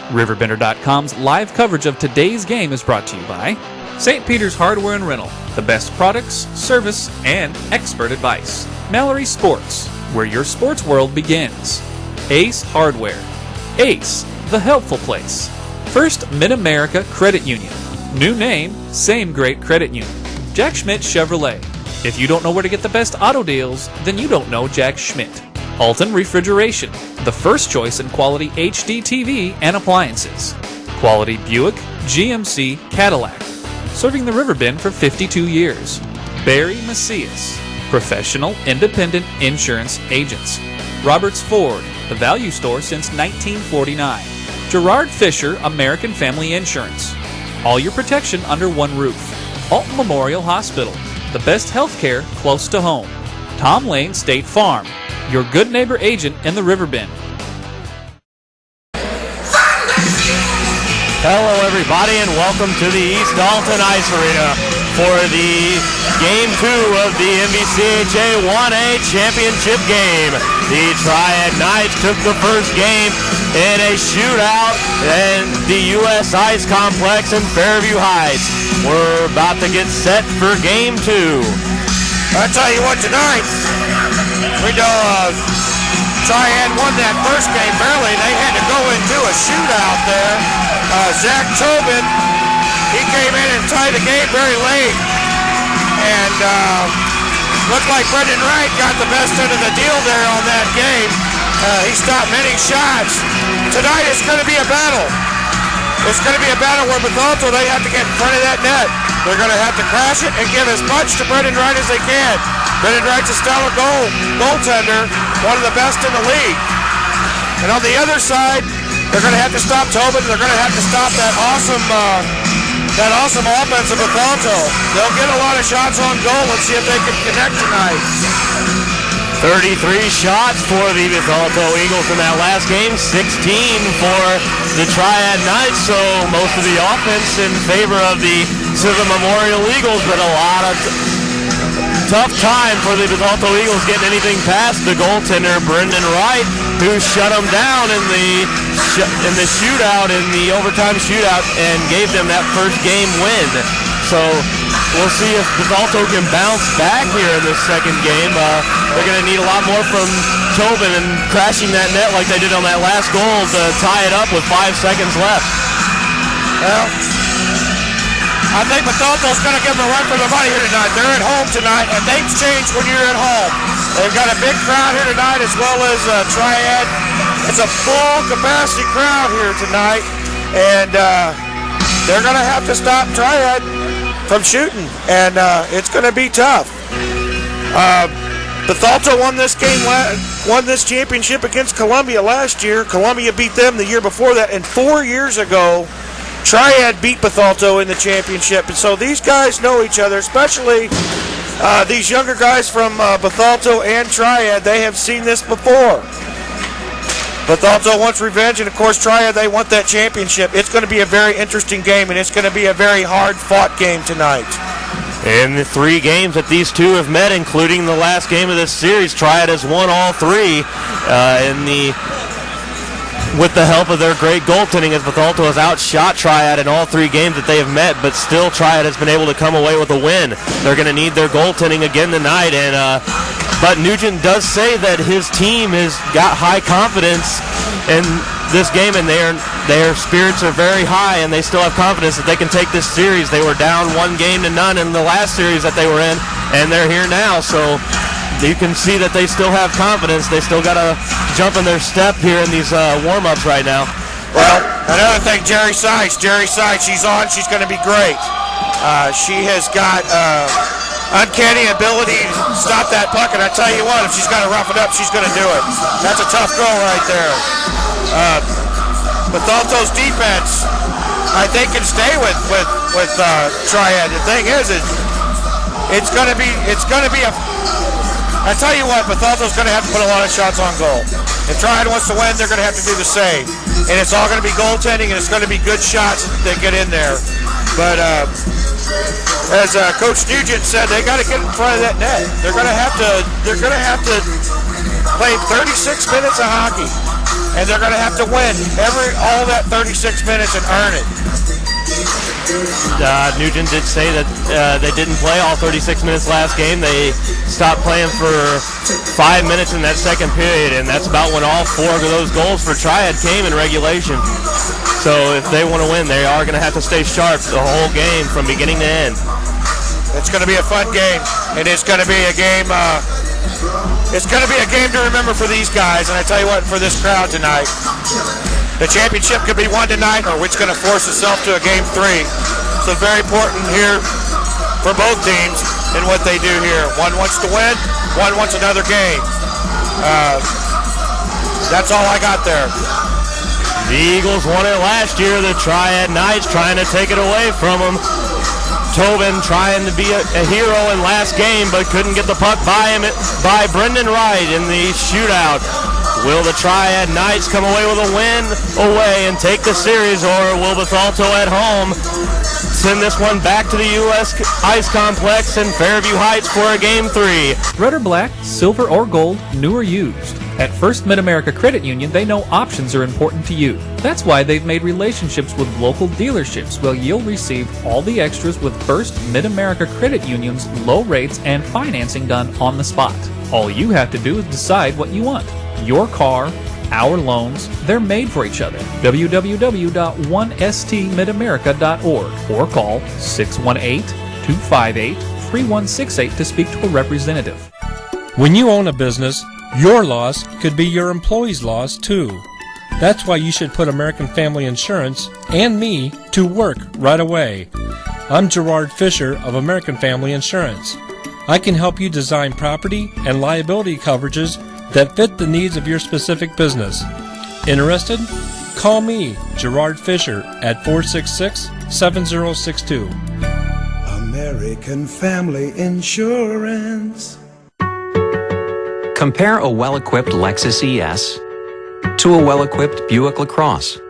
RiverBender.com's live coverage of today's game is brought to you by St. Peter's Hardware and Rental, the best products, service, and expert advice. Mallory Sports, where your sports world begins. Ace Hardware. Ace, the helpful place. First Mid-America Credit Union. New name, same great credit union. Jack Schmidt Chevrolet. If you don't know where to get the best auto deals, then you don't know Jack Schmidt. Alton Refrigeration, the first choice in quality HD TV and appliances. Quality Buick, GMC, Cadillac. Serving the River Bend for 52 years. Barry Macias, professional independent insurance agents. Roberts Ford, the value store since 1949. Gerard Fisher, American Family Insurance. All your protection under one roof. Alton Memorial Hospital, the best health care close to home. Tom Lane State Farm, your good neighbor agent in the River Bend. Hello everybody and welcome to the East Alton Ice Arena for the Game 2 of the MVCHA 1A Championship game. The Triad Knights took the first game in a shootout in the U.S. Ice Complex in Fairview Heights. We're about to get set for Game 2. I'll tell you what, tonight, we know Triad won that first game barely. They had to go into a shootout there. Zach Tobin, he came in and tied the game very late. And looked like Brendan Wright got the best end of the deal there on that game. He stopped many shots. Tonight it's going to be a battle. It's going to be a battle where Bethalto, they have to get in front of that net. They're going to have to crash it and give as much to Brendan Wright as they can. Brendan Wright's a stellar goaltender, one of the best in the league. And on the other side, they're going to have to stop Tobin. They're going to have to stop that awesome offense of Bethalto. They'll get a lot of shots on goal. Let's see if they can connect tonight. 33 shots for the Bethalto Eagles in that last game, 16 for the Triad Knights, so most of the offense in favor of the Memorial Eagles, but a lot of tough time for the Bethalto Eagles getting anything past the goaltender, Brendan Wright, who shut them down in the shootout, in the overtime shootout, and gave them that first game win. So we'll see if Bethalto can bounce back here in this second game. They're going to need a lot more from Tobin and crashing that net like they did on that last goal to tie it up with 5 seconds left. Well, I think Bethalto's going to give them a run for their money here tonight. They're at home tonight, and things change when you're at home. They've got a big crowd here tonight, as well as Triad. It's a full capacity crowd here tonight, and they're going to have to stop Triad from shooting, and it's going to be tough. Bethalto won this championship against Columbia last year. Columbia beat them the year before that, and 4 years ago, Triad beat Bethalto in the championship. And so these guys know each other, especially these younger guys from Bethalto and Triad. They have seen this before. Bethalto wants revenge, and of course Triad, they want that championship. It's going to be a very interesting game, and it's going to be a very hard-fought game tonight. In the 3 games that these two have met, including the last game of this series, Triad has won all 3 with the help of their great goaltending, as Bethalto has outshot Triad in all 3 games that they have met, but still Triad has been able to come away with a win. They're going to need their goaltending again tonight, but Nugent does say that his team has got high confidence in this game, and their spirits are very high, and they still have confidence that they can take this series. They were down 1-0 in the last series that they were in, and they're here now, so you can see that they still have confidence. They still got to jump in their step here in these warm-ups right now. Well, another thing, Jerry Seitz, she's on. She's going to be great. She has got uncanny ability to stop that puck, and I tell you what, if she's got to rough it up, she's going to do it. That's a tough goal right there. Bethalto's defense, I think, can stay with Triad. The thing is, it's going to be a. I tell you what, Bethalto's going to have to put a lot of shots on goal. If Triad wants to win, they're going to have to do the same. And it's all going to be goaltending, and it's going to be good shots that get in there. But as Coach Nugent said, they got to get in front of that net. They're going to have to play 36 minutes of hockey. and they're going to have to win all that 36 minutes and earn it. Nugent did say that they didn't play all 36 minutes last game. They stopped playing for 5 minutes in that second period, and that's about when all 4 of those goals for Triad came in regulation. So if they want to win, they are going to have to stay sharp the whole game from beginning to end. It's going to be a fun game, and it's going to be a game. It's going to be a game to remember for these guys, and I tell you what, for this crowd tonight, the championship could be won tonight, or it's going to force itself to a game 3. So very important here for both teams in what they do here. One wants to win, one wants another game. That's all I got there. The Eagles won it last year. The Triad Knights trying to take it away from them. Tobin trying to be a hero in last game, but couldn't get the puck by Brendan Wright in the shootout. Will the Triad Knights come away with a win away and take the series, or will Bethalto at home send this one back to the U.S. Ice Complex in Fairview Heights for a Game 3? Red or black, silver or gold, new or used. At First Mid-America Credit Union, they know options are important to you. That's why they've made relationships with local dealerships where you'll receive all the extras with First Mid-America Credit Union's low rates and financing done on the spot. All you have to do is decide what you want. Your car, our loans, they're made for each other. www.1stmidamerica.org or call 618-258-3168 to speak to a representative. When you own a business, your loss could be your employee's loss too. That's why you should put American Family Insurance and me to work right away. I'm Gerard Fisher of American Family Insurance. I can help you design property and liability coverages that fit the needs of your specific business. Interested? Call me, Gerard Fisher, at 466-7062. American Family Insurance. Compare a well-equipped Lexus ES to a well-equipped Buick LaCrosse.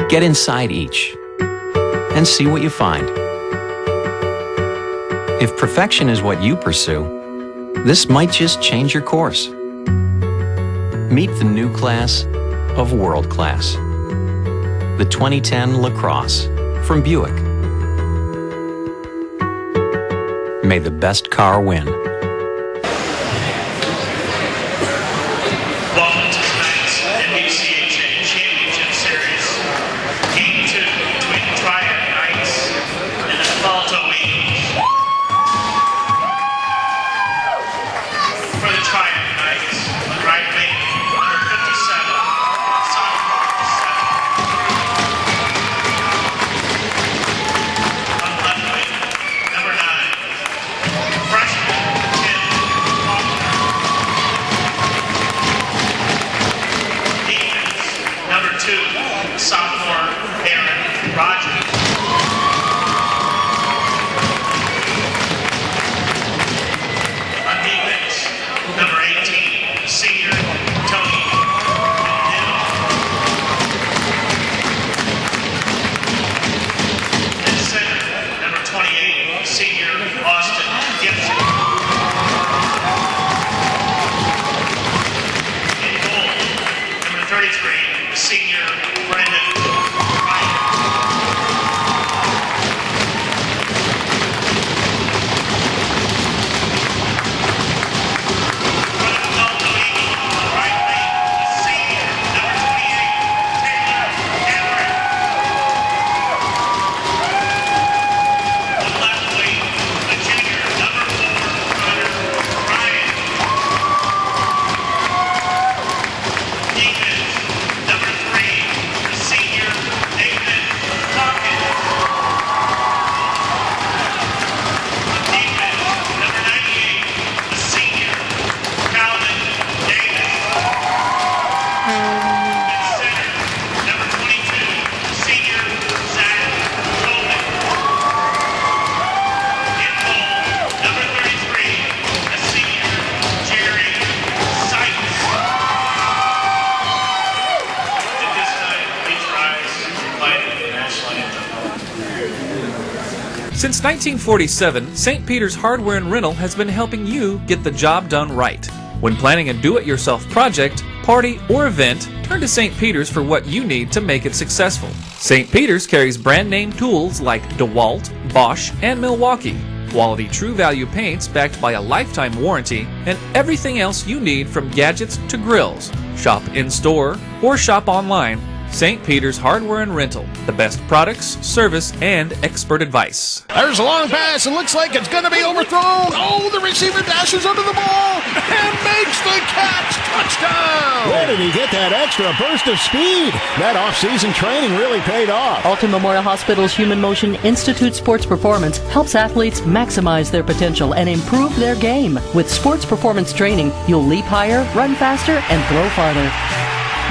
Get inside each and see what you find. If perfection is what you pursue, this might just change your course. Meet the new class of world class. The 2010 LaCrosse from Buick. May the best car win. Welcome to tonight's MVCHA Championship Series. Game 2 between the Triad Knights and the Bethalto Eagles. For the Triad Knights, on right wing, number 57, sophomore 7. On left wing, number 9, freshman Tim Faulkner. Defense, number 2, sophomore Aaron Rogers. On defense, number 18, senior Tony Hill. And center, number 28, senior Austin Gibson. In goal, number 33, senior Brendan Wright. For the Bethalto Eagles, on right wing, senior number 28, Taylor Emmerich. On left wing, the junior number 4, Ryder Ryan. Defense, number 3, the senior Nathan Tobin. On defense, number 98, the senior Calvin Davis. And center, number 22, senior Zach Tobin. In goal, number 33, the senior Jerry Seitz. At this time, please rise and play the national anthem. Since 1947, St. Peter's Hardware and Rental has been helping you get the job done right. When planning a do-it-yourself project, party, or event, turn to St. Peter's for what you need to make it successful. St. Peter's carries brand name tools like DeWalt, Bosch, and Milwaukee, quality True Value paints backed by a lifetime warranty, and everything else you need from gadgets to grills. Shop in-store or shop online. St. Peter's Hardware and Rental. The best products, service, and expert advice. There's a long pass and looks like it's going to be overthrown. Oh, the receiver dashes under the ball and makes the catch. Touchdown! Where did he get that extra burst of speed? That off-season training really paid off. Alton Memorial Hospital's Human Motion Institute Sports Performance helps athletes maximize their potential and improve their game. With sports performance training, you'll leap higher, run faster, and throw farther.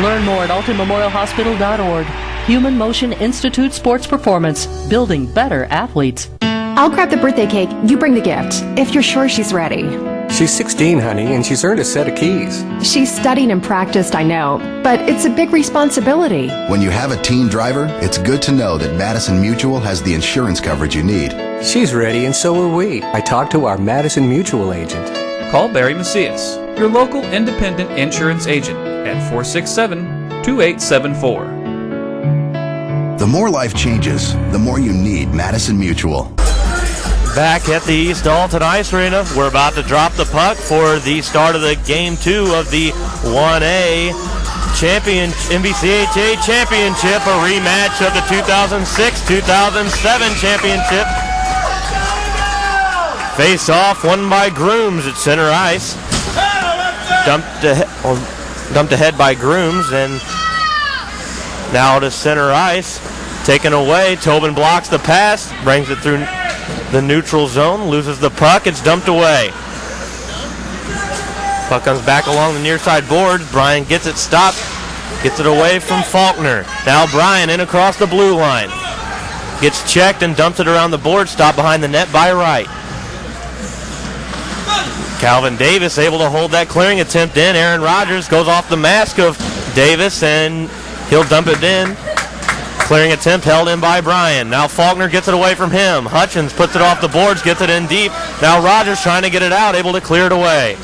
Learn more at altonmemorialhospital.org. Human Motion Institute Sports Performance, building better athletes. I'll grab the birthday cake. You bring the gift, if you're sure she's ready. She's 16, honey, and she's earned a set of keys. She's studied and practiced, I know, but it's a big responsibility. When you have a teen driver, it's good to know that Madison Mutual has the insurance coverage you need. She's ready, and so are we. I talked to our Madison Mutual agent. Call Barry Macias, your local independent insurance agent, at 467-2874. The more life changes, the more you need Madison Mutual. Back at the East Alton Ice Arena, we're about to drop the puck for the start of the Game 2 of the 1A MVCHA Championship, a rematch of the 2006-2007 championship. Face off, won by Grooms at center ice. Dumped ahead by Grooms, and now to center ice. Taken away, Tobin blocks the pass, brings it through the neutral zone, loses the puck, it's dumped away. Puck comes back along the near side boards, Brian gets it stopped, gets it away from Faulkner. Now Brian in across the blue line. Gets checked and dumps it around the board, stopped behind the net by Wright. Calvin Davis able to hold that clearing attempt in. Aaron Rodgers goes off the mask of Davis and he'll dump it in. Clearing attempt held in by Bryan. Now Faulkner gets it away from him. Hutchins puts it off the boards, gets it in deep. Now Rodgers trying to get it out, able to clear it away.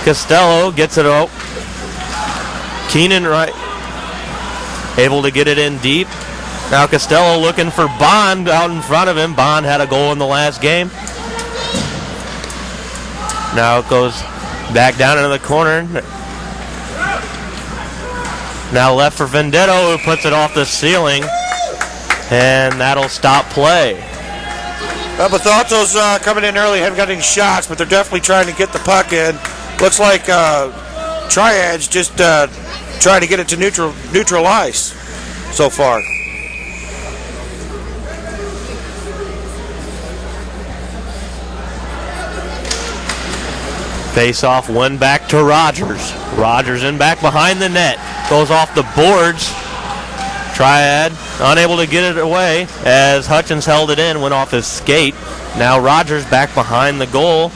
Costello gets it out. Keenan Wright able to get it in deep. Now Costello looking for Bond out in front of him. Bond had a goal in the last game. Now it goes back down into the corner. Now left for Vendetto, who puts it off the ceiling. And that'll stop play. Bethalto's coming in early, haven't got any shots, but they're definitely trying to get the puck in. Looks like Triad's just trying to get it to neutral ice so far. Face off, one back to Rodgers. Rodgers in back behind the net. Goes off the boards. Triad unable to get it away as Hutchins held it in, went off his skate. Now Rodgers back behind the goal.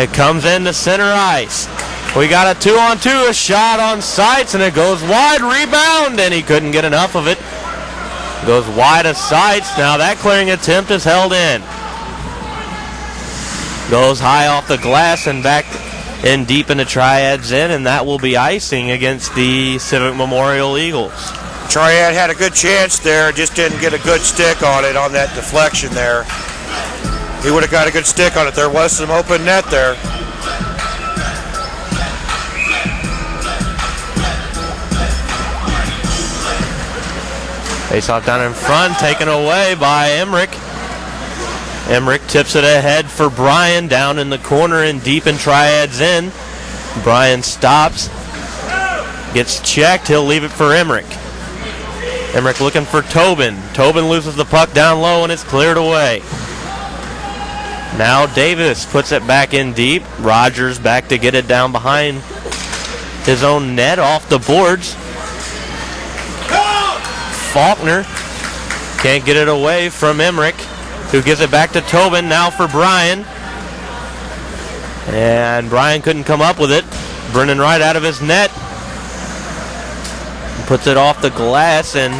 It comes into center ice. We got a 2-on-2, a shot on Seitz, and it goes wide. Rebound, and he couldn't get enough of it. Goes wide of Seitz. Now that clearing attempt is held in. Goes high off the glass and back in deep into Triad's end, and that will be icing against the Civic Memorial Eagles. Triad had a good chance there, just didn't get a good stick on it on that deflection there. He would have got a good stick on it. There was some open net there. Face off down in front, taken away by Emmerich. Emmerich tips it ahead for Bryan down in the corner and deep in Triad's end. Bryan stops, gets checked, he'll leave it for Emmerich. Emmerich looking for Tobin. Tobin loses the puck down low and it's cleared away. Now Davis puts it back in deep. Rodgers back to get it down behind his own net off the boards. Faulkner can't get it away from Emmerich, who gives it back to Tobin. Now for Bryan. And Bryan couldn't come up with it. Brennan Wright out of his net. Puts it off the glass and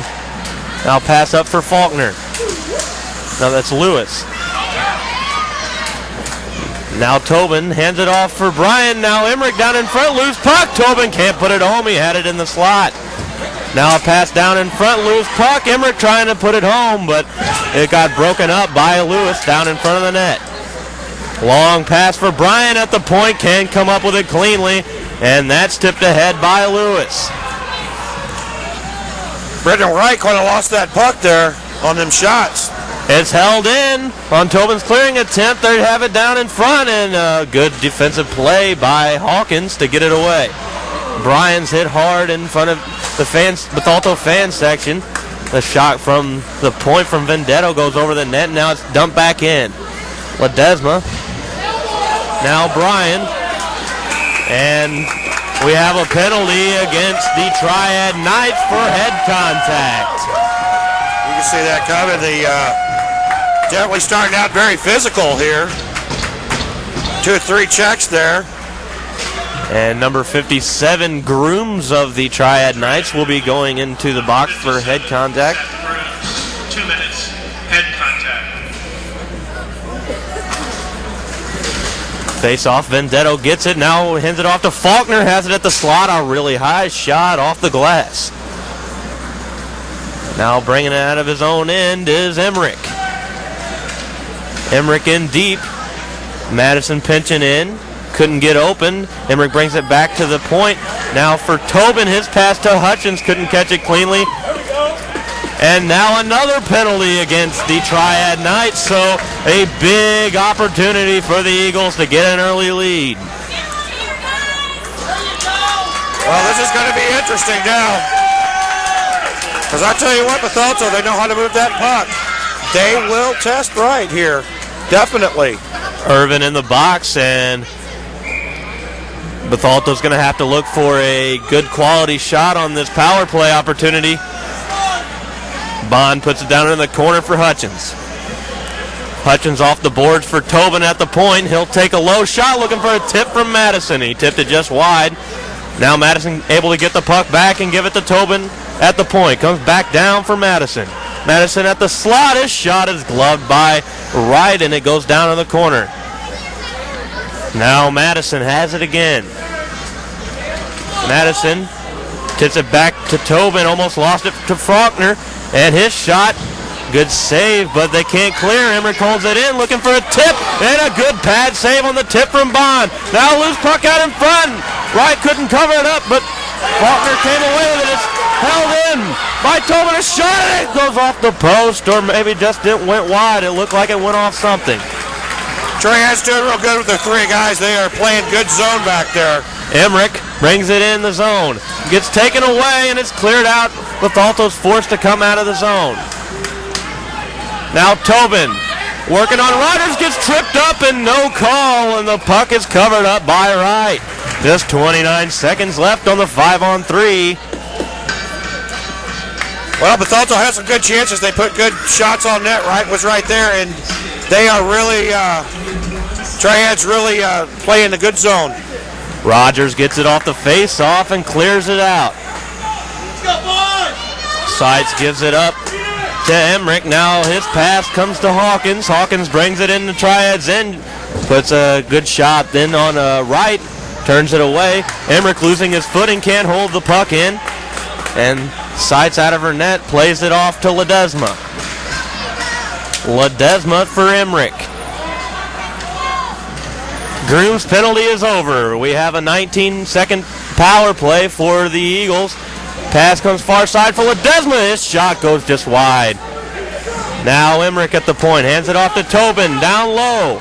now pass up for Faulkner. Now that's Lewis. Now Tobin hands it off for Bryan. Now Emmerich down in front, loose puck. Tobin can't put it home. He had it in the slot. Now a pass down in front, loose puck. Emmerich trying to put it home, but it got broken up by Lewis down in front of the net. Long pass for Bryan at the point. Can't come up with it cleanly, and that's tipped ahead by Lewis. Brendan Wright could have lost that puck there on them shots. It's held in on Tobin's clearing attempt. They have it down in front, and good defensive play by Hawkins to get it away. Bryan's hit hard in front of the Bethalto fan section. The shot from the point from Vendetto goes over the net, and now it's dumped back in. Ledesma. Now Bryan. And we have a penalty against the Triad Knights for head contact. You can see that coming. Definitely starting out very physical here. 2 or 3 checks there. And number 57, Grooms of the Triad Knights, will be going into the box for head contact. 2 minutes, head contact. Face off, Vendetto gets it, now hands it off to Faulkner, has it at the slot, a really high shot off the glass. Now bringing it out of his own end is Emmerich. Emmerich in deep, Madison pinching in. Couldn't get open. Emmerich brings it back to the point. Now for Tobin, his pass to Hutchins, couldn't catch it cleanly. And now another penalty against the Triad Knights, so a big opportunity for the Eagles to get an early lead. Well, this is going to be interesting now. Because I tell you what, Bethalto, they know how to move that puck. They will test right here, definitely. Irvin in the box, and Bethalto's going to have to look for a good quality shot on this power play opportunity. Bond puts it down in the corner for Hutchins. Hutchins off the boards for Tobin at the point. He'll take a low shot looking for a tip from Madison. He tipped it just wide. Now Madison able to get the puck back and give it to Tobin at the point. Comes back down for Madison. Madison at the slot. His shot is gloved by Wright, and it goes down in the corner. Now Madison has it again. Madison tips it back to Tobin, almost lost it to Faulkner, and his shot, good save, but they can't clear. Emmerich holds it in, looking for a tip, and a good pad save on the tip from Bond. Now loose puck out in front. Wright couldn't cover it up, but Faulkner came away with it. It's held in by Tobin. A shot, and it goes off the post, or maybe just it went wide. It looked like it went off something. Triad's doing real good with their 3 guys. They are playing good zone back there. Emmerich brings it in the zone. Gets taken away, and it's cleared out. Bethalto's forced to come out of the zone. Now Tobin working on Rogers, gets tripped up, and no call, and the puck is covered up by Wright. Just 29 seconds left on the 5-on-3. Well, Bethalto has some good chances. They put good shots on net. Wright was right there, and they are really, Triad's really playing the good zone. Rogers gets it off the face-off and clears it out. Seitz gives it up to Emmerich. Now his pass comes to Hawkins. Hawkins brings it into Triad's end. Puts a good shot then on Wright. Turns it away. Emmerich losing his footing, can't hold the puck in. And Seitz out of her net, plays it off to Ledesma. Ledesma for Emmerich. Groom's penalty is over. We have a 19-second power play for the Eagles. Pass comes far side for Ledesma. His shot goes just wide. Now Emmerich at the point. Hands it off to Tobin. Down low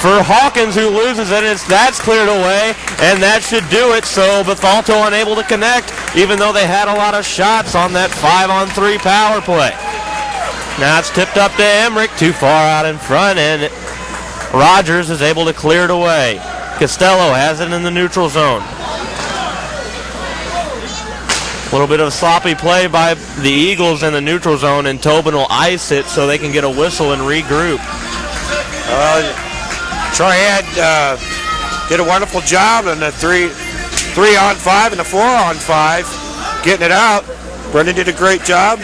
for Hawkins, who loses it. That's cleared away, and that should do it. So Bethalto unable to connect, even though they had a lot of shots on that 5-on-3 power play. Now it's tipped up to Emmerich. Too far out in front, and Rogers is able to clear it away. Costello has it in the neutral zone. A little bit of sloppy play by the Eagles in the neutral zone, and Tobin will ice it so they can get a whistle and regroup. Triad did a wonderful job in the 3-on-5 and the 4-on-5, getting it out. Brendan did a great job.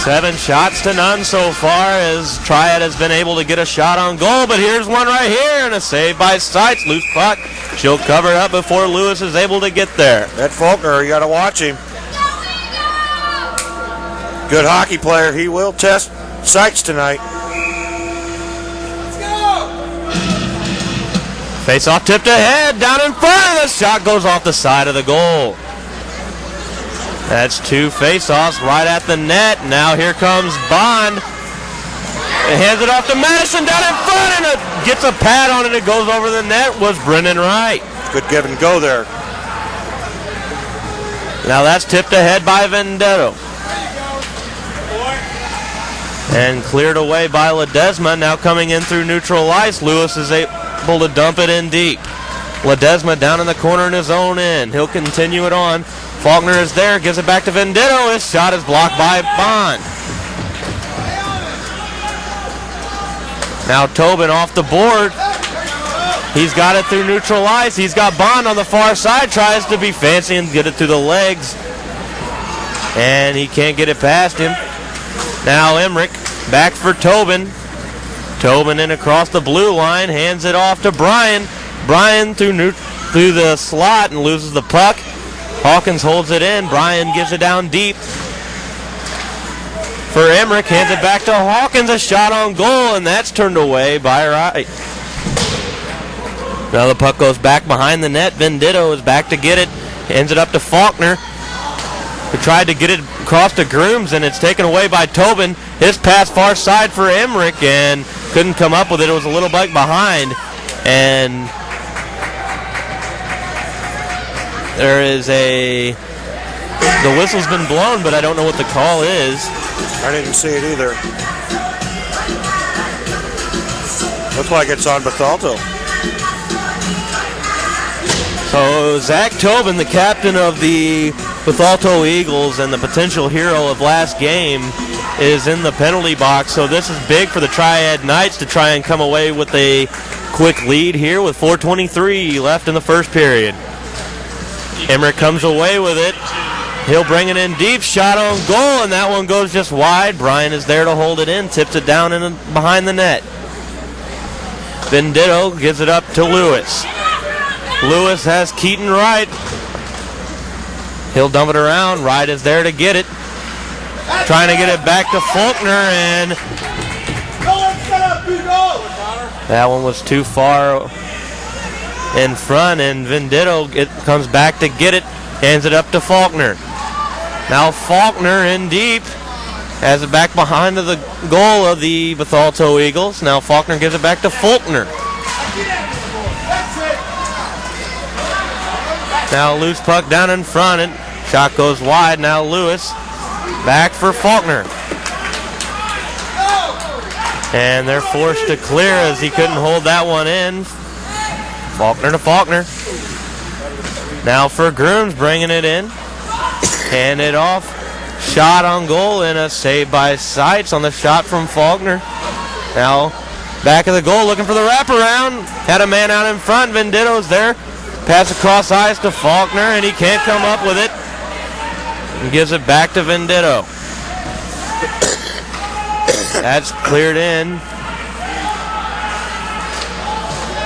7 shots to none so far as Triad has been able to get a shot on goal, but here's one right here and a save by Seitz. Loose puck. She'll cover it up before Lewis is able to get there. That Faulkner, you got to watch him. Good hockey player. He will test Seitz tonight. Face-off tipped ahead, down in front, the shot goes off the side of the goal. That's 2 face-offs right at the net. Now here comes Bond. It hands it off to Madison down in front, and it gets a pad on it. It goes over the net. Was Brendan Wright. Good give and go there. Now that's tipped ahead by Vendetto. And cleared away by Ledesma. Now coming in through neutral ice. Lewis is able to dump it in deep. Ledesma down in the corner in his own end. He'll continue it on. Faulkner is there, gives it back to Vendetto. His shot is blocked by Bond. Now Tobin off the board. He's got it through neutral ice. He's got Bond on the far side. Tries to be fancy and get it through the legs. And he can't get it past him. Now Emmerich back for Tobin. Tobin in across the blue line. Hands it off to Brian. Brian through the slot and loses the puck. Hawkins holds it in. Brian gives it down deep for Emmerich. Hands it back to Hawkins. A shot on goal, and that's turned away by Wright. Now the puck goes back behind the net. Vendetto is back to get it. Hands it up to Faulkner, who tried to get it across to Grooms, and it's taken away by Tobin. His pass far side for Emmerich, and couldn't come up with it. It was a little bite behind, and there is the whistle's been blown, but I don't know what the call is. I didn't see it either. Looks like it's on Bethalto. So Zach Tobin, the captain of the Bethalto Eagles and the potential hero of last game, is in the penalty box. So this is big for the Triad Knights to try and come away with a quick lead here with 4:23 left in the first period. Emmerich comes away with it. He'll bring it in deep. Shot on goal, and that one goes just wide. Brian is there to hold it in. Tips it down behind the net. Vendetto gives it up to Lewis. Lewis has Keaton Wright. He'll dump it around. Wright is there to get it. Trying to get it back to Faulkner, and that one was too far in front, and Vendetto comes back to get it. Hands it up to Faulkner. Now Faulkner in deep. Has it back behind the goal of the Bethalto Eagles. Now Faulkner gives it back to Faulkner. Now loose puck down in front, and shot goes wide. Now Lewis back for Faulkner. And they're forced to clear as he couldn't hold that one in. Faulkner to Faulkner. Now for Grooms, bringing it in. Hand it off. Shot on goal, and a save by Seitz on the shot from Faulkner. Now back of the goal, looking for the wraparound. Had a man out in front. Vendetto's there. Pass across ice to Faulkner, and he can't come up with it. And gives it back to Vendetto. That's cleared in.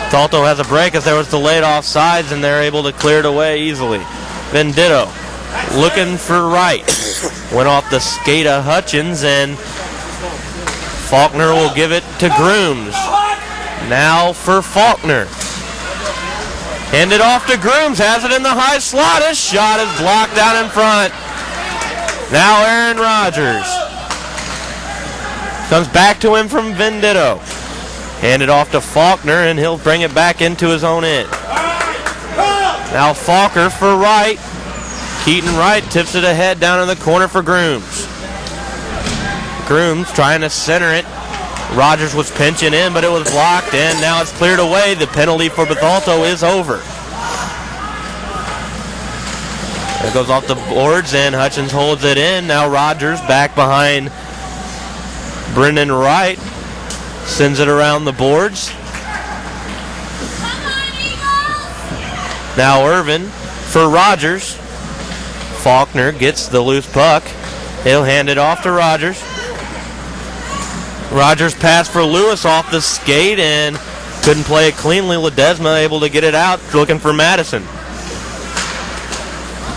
Bethalto has a break as there was delayed offsides, and they're able to clear it away easily. Vendetto looking for Wright. Went off the skate of Hutchins, and Faulkner will give it to Grooms. Now for Faulkner. Hand it off to Grooms, has it in the high slot. His shot is blocked down in front. Now Aaron Rogers. Comes back to him from Vendetto. Hand it off to Faulkner, and he'll bring it back into his own end. Now Faulkner for Wright. Keaton Wright tips it ahead down in the corner for Grooms. Grooms trying to center it. Rogers was pinching in, but it was blocked, and now it's cleared away. The penalty for Bethalto is over. It goes off the boards, and Hutchins holds it in. Now Rogers back behind Brendan Wright. Sends it around the boards. Now Irvin for Rogers. Faulkner gets the loose puck. He'll hand it off to Rogers. Rogers passed for Lewis off the skate and couldn't play it cleanly. Ledesma able to get it out, looking for Madison.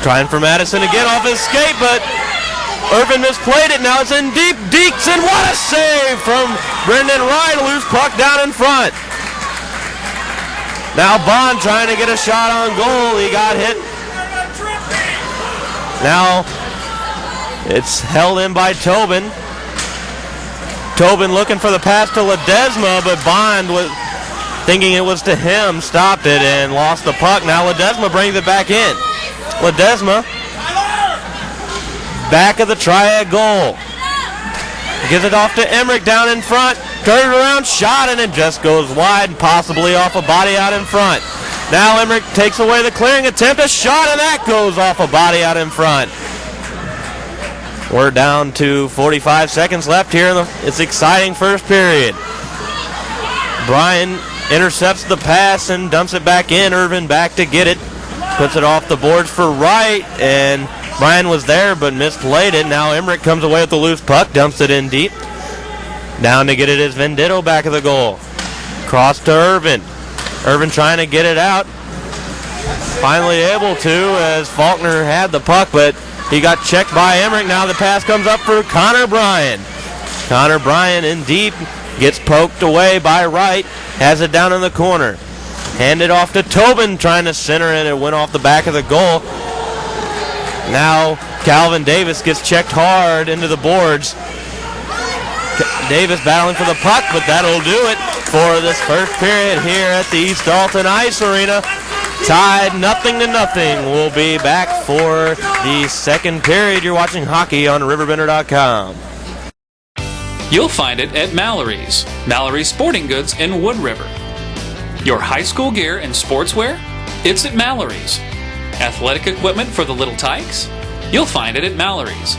Trying for Madison again off his skate, but Irvin misplayed it. Now it's in deep. Deeks, and what a save from Brendan Wright. Loose puck down in front. Now Bond trying to get a shot on goal. He got hit. Now it's held in by Tobin. Tobin looking for the pass to Ledesma, but Bond was thinking it was to him, stopped it and lost the puck. Now Ledesma brings it back in. Ledesma, back of the Triad goal. Gives it off to Emmerich down in front. Turns around, shot, and it just goes wide, possibly off a body out in front. Now Emmerich takes away the clearing attempt, a shot, and that goes off a body out in front. We're down to 45 seconds left here in it's exciting first period. Bryan intercepts the pass and dumps it back in. Irvin back to get it. Puts it off the boards for Wright, and Bryan was there but misplayed it. Now Emmerich comes away with the loose puck, dumps it in deep. Down to get it is Venditto back of the goal. Cross to Irvin. Irvin trying to get it out. Finally able to, as Faulkner had the puck, but he got checked by Emmerich. Now the pass comes up for Connor Bryan. Connor Bryan in deep, gets poked away by Wright, has it down in the corner. Handed off to Tobin, trying to center it. It went off the back of the goal. Now Calvin Davis gets checked hard into the boards. Davis battling for the puck, but that'll do it for this first period here at the East Dalton Ice Arena. Tied 0-0. We'll be back for the second period. You're watching hockey on RiverBender.com. You'll find it at Mallory's. Mallory's Sporting Goods in Wood River. Your high school gear and sportswear? It's at Mallory's. Athletic equipment for the little tykes? You'll find it at Mallory's.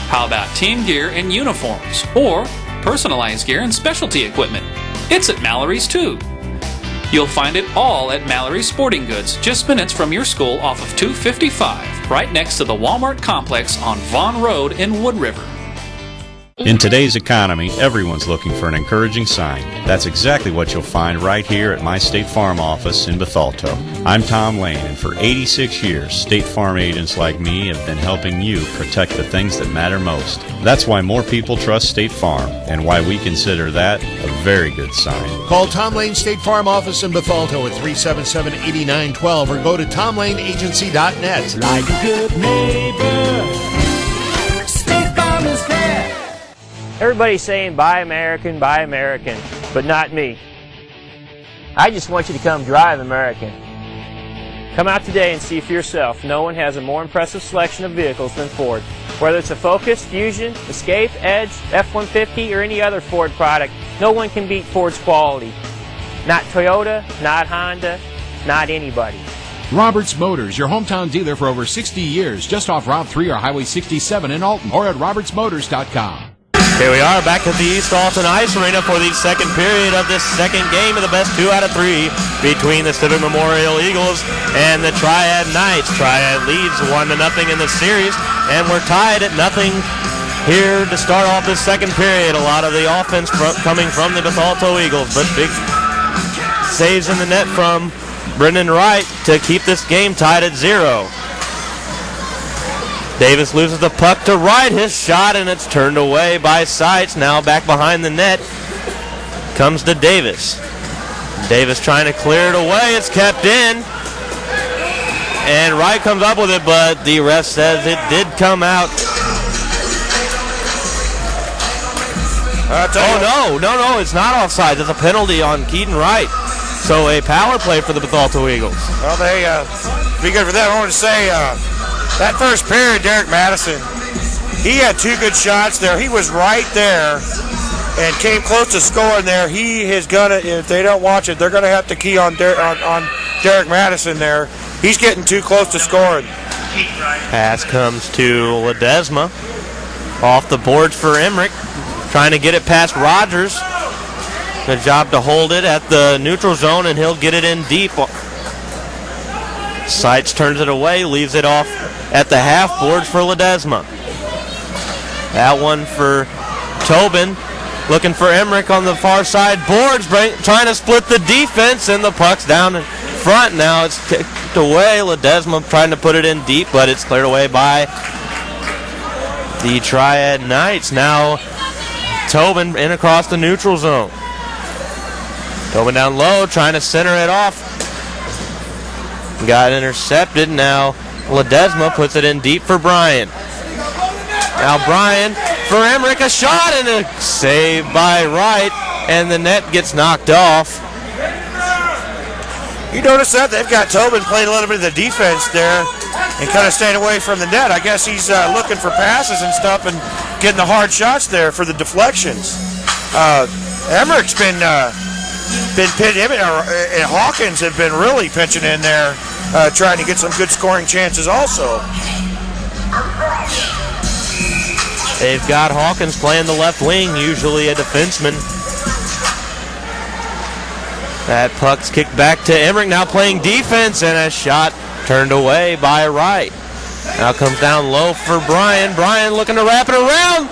How about team gear and uniforms? Or personalized gear and specialty equipment? It's at Mallory's too. You'll find it all at Mallory's Sporting Goods, just minutes from your school off of 255, right next to the Walmart complex on Vaughn Road in Wood River. In today's economy, everyone's looking for an encouraging sign. That's exactly what you'll find right here at my State Farm office in Bethalto. I'm Tom Lane, and for 86 years, State Farm agents like me have been helping you protect the things that matter most. That's why more people trust State Farm, and why we consider that a very good sign. Call Tom Lane State Farm office in Bethalto at 377-8912 or go to tomlaneagency.net. Like a good neighbor, State Farm is there. Everybody's saying buy American, but not me. I just want you to come drive American. Come out today and see for yourself. No one has a more impressive selection of vehicles than Ford. Whether it's a Focus, Fusion, Escape, Edge, F-150, or any other Ford product, no one can beat Ford's quality. Not Toyota, not Honda, not anybody. Roberts Motors, your hometown dealer for over 60 years, just off Route 3 or Highway 67 in Alton, or at robertsmotors.com. Here we are back at the East Alton Ice Arena for the second period of this second game of the best 2 out of 3 between the Civic Memorial Eagles and the Triad Knights. Triad leads 1-0 in the series, and we're tied at 0 here to start off this second period. A lot of the offense coming from the Bethalto Eagles, but big saves in the net from Brendan Wright to keep this game tied at 0. Davis loses the puck to Wright. His shot, and it's turned away by Seitz. Now back behind the net comes to Davis. Davis trying to clear it away. It's kept in. And Wright comes up with it, but the ref says it did come out. No, it's not offside. There's a penalty on Keaton Wright. So a power play for the Bethalto Eagles. Well, they be good for that. I want to say that first period, Derek Madison, he had 2 good shots there. He was right there and came close to scoring there. He is gonna, if they don't watch it, they're gonna have to key on Derek Madison there. He's getting too close to scoring. Pass comes to Ledesma. Off the boards for Emmerich. Trying to get it past Rogers. Good job to hold it at the neutral zone, and he'll get it in deep. Seitz turns it away, leaves it off at the half boards for Ledesma. That one for Tobin. Looking for Emmerich on the far side boards, trying to split the defense, and the puck's down in front. Now it's kicked away. Ledesma trying to put it in deep, but it's cleared away by the Triad Knights. Now Tobin in across the neutral zone. Tobin down low, trying to center it off. Got intercepted. Now Ledesma puts it in deep for Bryan. Now Bryan for Emmerich, a shot and a save by Wright, and the net gets knocked off. You notice that they've got Tobin playing a little bit of the defense there and kind of staying away from the net. I guess he's looking for passes and stuff and getting the hard shots there for the deflections. Emmerich's been pitching, and Hawkins have been really pitching in there, trying to get some good scoring chances also. They've got Hawkins playing the left wing, usually a defenseman. That puck's kicked back to Emmerich, now playing defense, and a shot turned away by Wright. Now comes down low for Bryan. Bryan looking to wrap it around,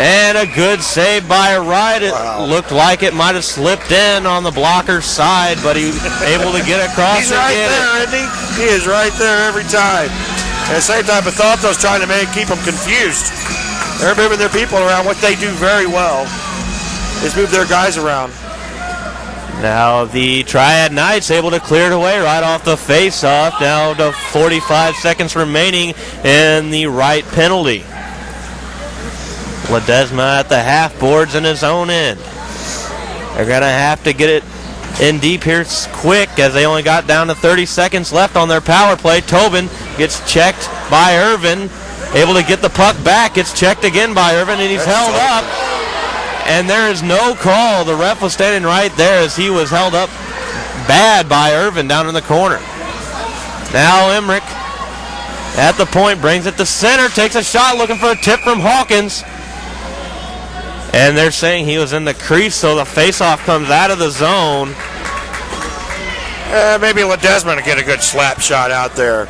and a good save by Wright. It looked like it might have slipped in on the blocker's side, but he was able to get across. He's right there, isn't he? He is right there every time. At the same time, Bethalto's trying to keep them confused. They're moving their people around. What they do very well is move their guys around. Now the Triad Knights able to clear it away right off the face-off. Now to 45 seconds remaining in the Wright penalty. Ledesma at the half boards in his own end. They're going to have to get it in deep here quick as they only got down to 30 seconds left on their power play. Tobin gets checked by Irvin. Able to get the puck back. Gets checked again by Irvin, and he's held up. And there is no call. The ref was standing right there as he was held up bad by Irvin down in the corner. Now Emmerich at the point, brings it to center, takes a shot looking for a tip from Hawkins. And they're saying he was in the crease, so the faceoff comes out of the zone. Maybe Ledesma to get a good slap shot out there.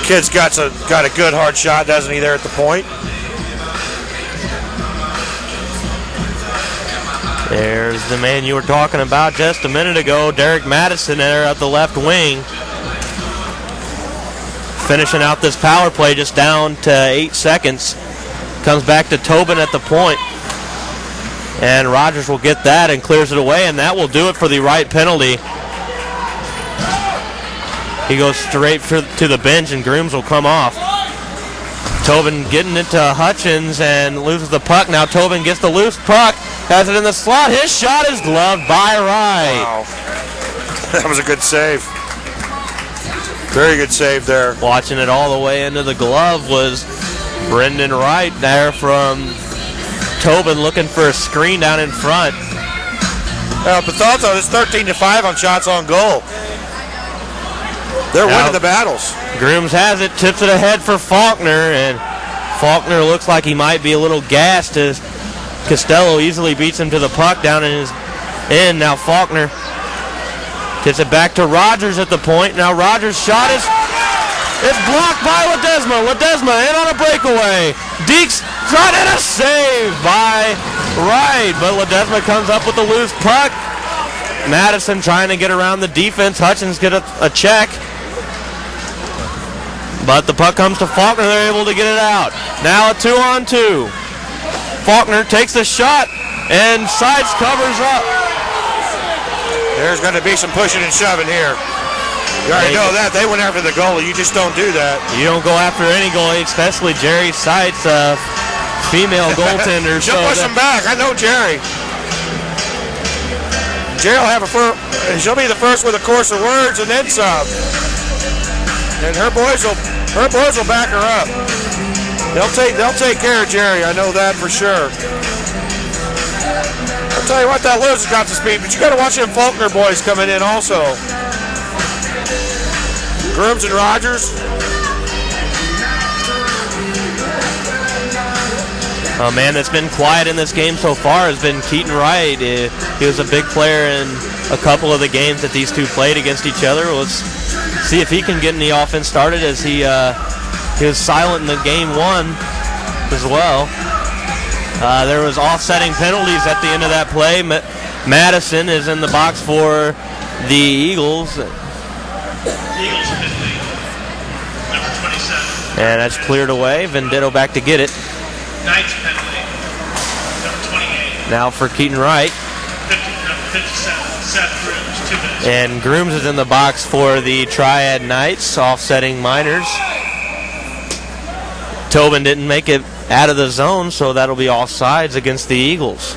Kid's got a good hard shot, doesn't he, there at the point? There's the man you were talking about just a minute ago, Derek Madison there at the left wing. Finishing out this power play just down to 8 seconds. Comes back to Tobin at the point. And Rogers will get that and clears it away, and that will do it for the Wright penalty. He goes straight to the bench, and Grooms will come off. Tobin getting it to Hutchins and loses the puck. Now Tobin gets the loose puck, has it in the slot. His shot is gloved by Wright. Wow. That was a good save. Very good save there. Watching it all the way into the glove was Brendan Wright there from Tobin looking for a screen down in front. Bethalto is 13-5 on shots on goal. They're winning the battles. Grooms has it, tips it ahead for Faulkner, and Faulkner looks like he might be a little gassed as Costello easily beats him to the puck down in his end. Now Faulkner gets it back to Rogers at the point. Now Rogers' shot is blocked by Ledesma. Ledesma in on a breakaway. Deeks shot and a save by Wright, but Ledesma comes up with the loose puck. Madison trying to get around the defense. Hutchins get a check. But the puck comes to Faulkner. They're able to get it out. Now a 2-on-2. Faulkner takes the shot, and Seitz covers up. There's going to be some pushing and shoving here. You already know that. They went after the goalie. You just don't do that. You don't go after any goalie, especially Jerry Seitz, female goaltender. She'll push him back. I know Jerry. Jerry will have she'll be the first with a course of words and then some. And her boys will back her up. They'll take care of Jerry. I know that for sure. I'll tell you what, that Lewis has got the speed, but you got to watch them Faulkner boys coming in also. Grooms and Rogers. A man that's been quiet in this game so far has been Keaton Wright. He was a big player in a couple of the games that these two played against each other. Let's see if he can get any offense started, as he was silent in the game one. as well. There was offsetting penalties at the end of that play. Madison is in the box for the Eagles. Eagles penalty, number 27. And that's cleared away. Venditto back to get it. Knights penalty, number 28. Now for Keaton Wright. Number 57, Seth Grooms, 2 minutes. And Grooms is in the box for the Triad Knights, offsetting minors. Tobin didn't make it out of the zone, so that'll be offsides against the Eagles.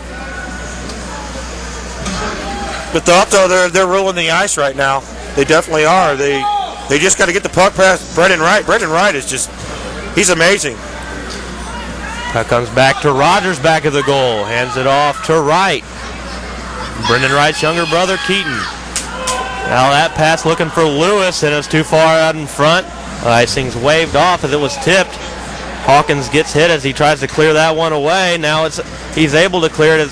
Bethalto, they're ruling the ice right now. They definitely are. They just got to get the puck past Brendan Wright. Brendan Wright is he's amazing. That comes back to Rogers, back of the goal. Hands it off to Wright. Brendan Wright's younger brother, Keaton. Now that pass looking for Lewis, and it's too far out in front. Icing's waved off as it was tipped. Hawkins gets hit as he tries to clear that one away. Now he's able to clear it.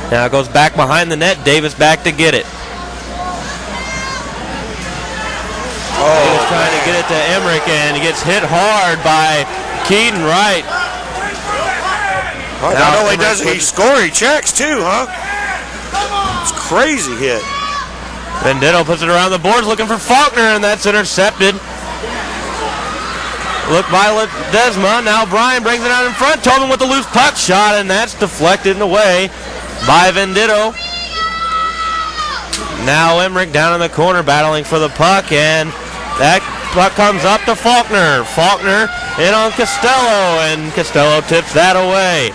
Now it goes back behind the net. Davis back to get it. He's trying to get it to Emmerich, and he gets hit hard by Keaton Wright. Not only does he score, he checks too, huh? It's a crazy hit. Venditto puts it around the boards looking for Faulkner, and that's intercepted. Look by Ledesma. Now Bryan brings it out in front. Tobin with the loose puck shot, and that's deflected away by Venditto. Now Emmerich down in the corner battling for the puck, and that puck comes up to Faulkner. Faulkner in on Costello, and Costello tips that away.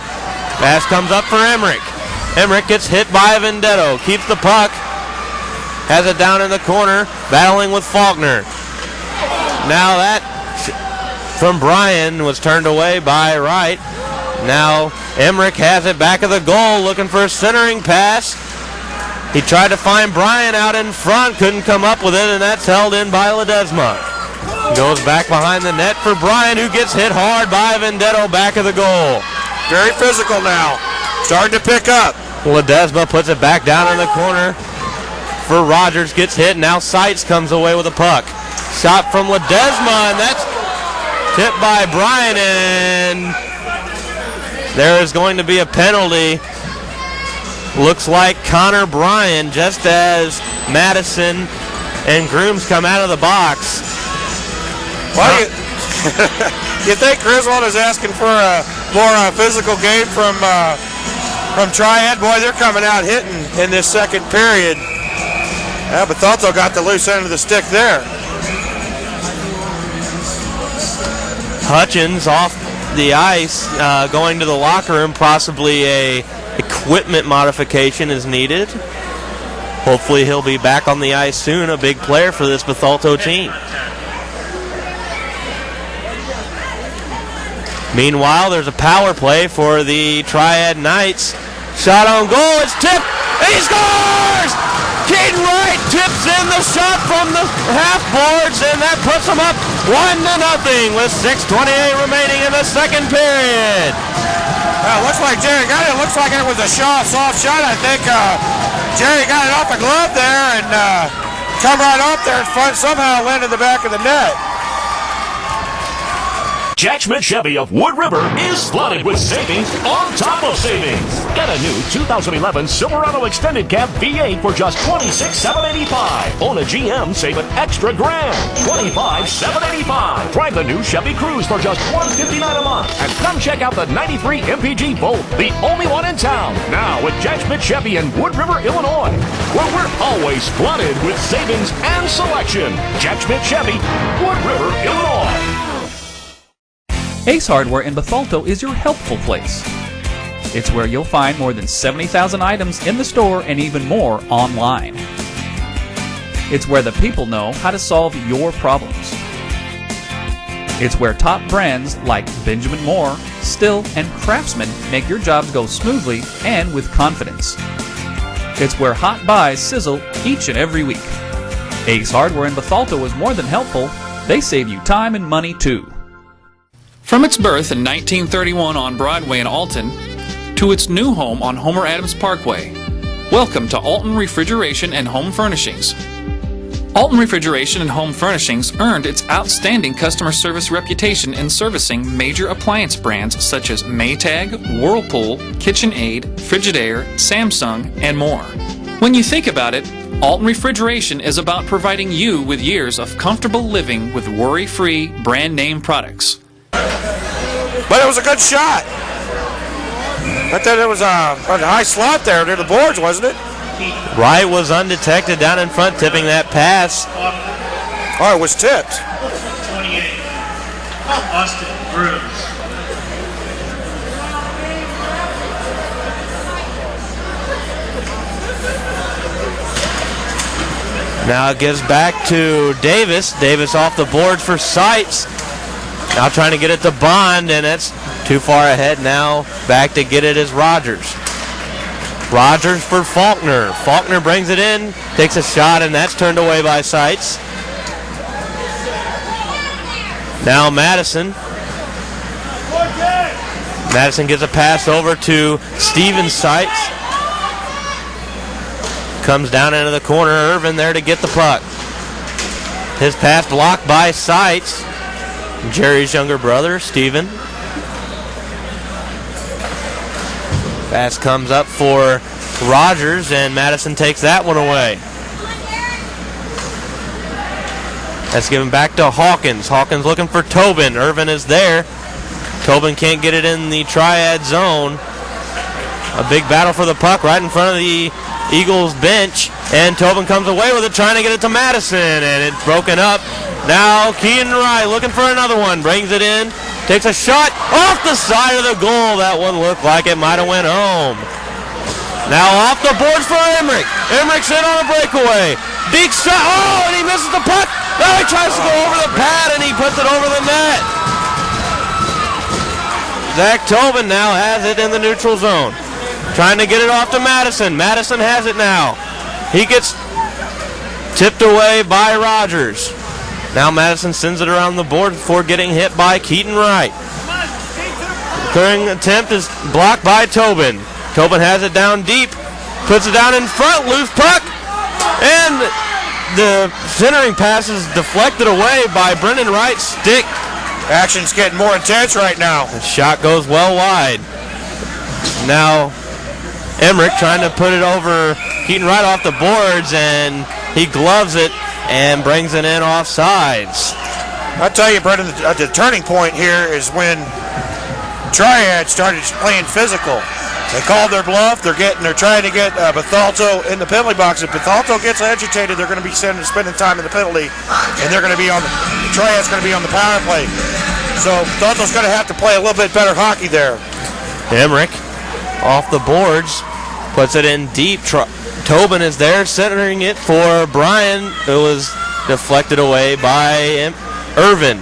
Pass comes up for Emmerich. Emmerich gets hit by Venditto. Keeps the puck. Has it down in the corner, battling with Faulkner. Now that from Bryan was turned away by Wright. Now Emmerich has it back of the goal, looking for a centering pass. He tried to find Bryan out in front, couldn't come up with it, and that's held in by Ledesma. Goes back behind the net for Bryan, who gets hit hard by Venditto back of the goal. Very physical now, starting to pick up. Ledesma puts it back down in the corner for Rogers, gets hit. Now Seitz comes away with a puck. Shot from Ledesma, and that's tipped by Bryan, and there is going to be a penalty. Looks like Connor Bryan, just as Madison and Grooms come out of the box. Well, you think Griswold is asking for a more physical game from Triad? Boy, they're coming out hitting in this second period. Yeah, Bethalto got the loose end of the stick there. Hutchins off the ice, going to the locker room. Possibly a equipment modification is needed. Hopefully he'll be back on the ice soon. A big player for this Bethalto team. Meanwhile, there's a power play for the Triad Knights. Shot on goal, it's tipped, and he scores! Keaton Wright tips in the shot from the half boards, and that puts them up 1-0 with 6:28 remaining in the second period. Well, looks like Jerry got it. Looks like it was a soft shot. I think Jerry got it off the glove there and come right off there in front. Somehow landed in the back of the net. Jack Schmidt Chevy of Wood River is flooded with savings on top of savings. Get a new 2011 Silverado Extended Cab V8 for just $26,785. Own a GM, save an extra grand, $25,785. Drive the new Chevy Cruze for just $159 a month. And come check out the 93 MPG Volt, the only one in town. Now with Jack Schmidt Chevy in Wood River, Illinois, where we're always flooded with savings and selection. Jack Schmidt Chevy, Wood River, Illinois. Ace Hardware in Bethalto is your helpful place. It's where you'll find more than 70,000 items in the store and even more online. It's where the people know how to solve your problems. It's where top brands like Benjamin Moore, Still, and Craftsman make your jobs go smoothly and with confidence. It's where hot buys sizzle each and every week. Ace Hardware in Bethalto is more than helpful. They save you time and money too. From its birth in 1931 on Broadway in Alton to its new home on Homer Adams Parkway, welcome to Alton Refrigeration and Home Furnishings. Alton Refrigeration and Home Furnishings earned its outstanding customer service reputation in servicing major appliance brands such as Maytag, Whirlpool, KitchenAid, Frigidaire, Samsung, and more. When you think about it, Alton Refrigeration is about providing you with years of comfortable living with worry-free brand name products. But it was a good shot. I thought it was a high slot there near the boards, wasn't it? Wright was undetected down in front, tipping that pass. Oh, it was tipped. 28. Austin Bruce. Now it gives back to Davis. Davis off the boards for Seitz. Now trying to get it to Bond, and that's too far ahead now. Back to get it is Rogers. Rogers for Faulkner. Faulkner brings it in, takes a shot, and that's turned away by Seitz. Now Madison. Madison gives a pass over to Steven Seitz. Comes down into the corner. Irvin there to get the puck. His pass blocked by Seitz. Jerry's younger brother, Steven. Pass comes up for Rogers, and Madison takes that one away. That's given back to Hawkins. Hawkins looking for Tobin. Irvin is there. Tobin can't get it in the Triad zone. A big battle for the puck right in front of the Eagles bench, and Tobin comes away with it, trying to get it to Madison, and it's broken up. Now Keaton Wright looking for another one, brings it in, takes a shot off the side of the goal. That one looked like it might have went home. Now off the boards for Emmerich. Emmerich's in on a breakaway. Big shot. Oh, and he misses the puck. Now he tries to go over the pad, and he puts it over the net. Zach Tobin now has it in the neutral zone. Trying to get it off to Madison. Madison has it now. He gets tipped away by Rogers. Now Madison sends it around the board before getting hit by Keaton Wright. Clearing attempt is blocked by Tobin. Tobin has it down deep. Puts it down in front. Loose puck. And the centering pass is deflected away by Brendan Wright's stick. Action's getting more intense right now. The shot goes well wide. Now Emmerich trying to put it over Keaton Wright off the boards, and he gloves it and brings it in off sides. I tell you, Brendan, the turning point here is when Triad started playing physical. They called their bluff. They're trying to get Bethalto in the penalty box. If Bethalto gets agitated, they're going to be spending time in the penalty, and they're going to be Triad's going to be on the power play. So Bethalto's going to have to play a little bit better hockey there. Emmerich off the boards, puts it in deep. Tobin is there centering it for Brian. It was deflected away by Irvin.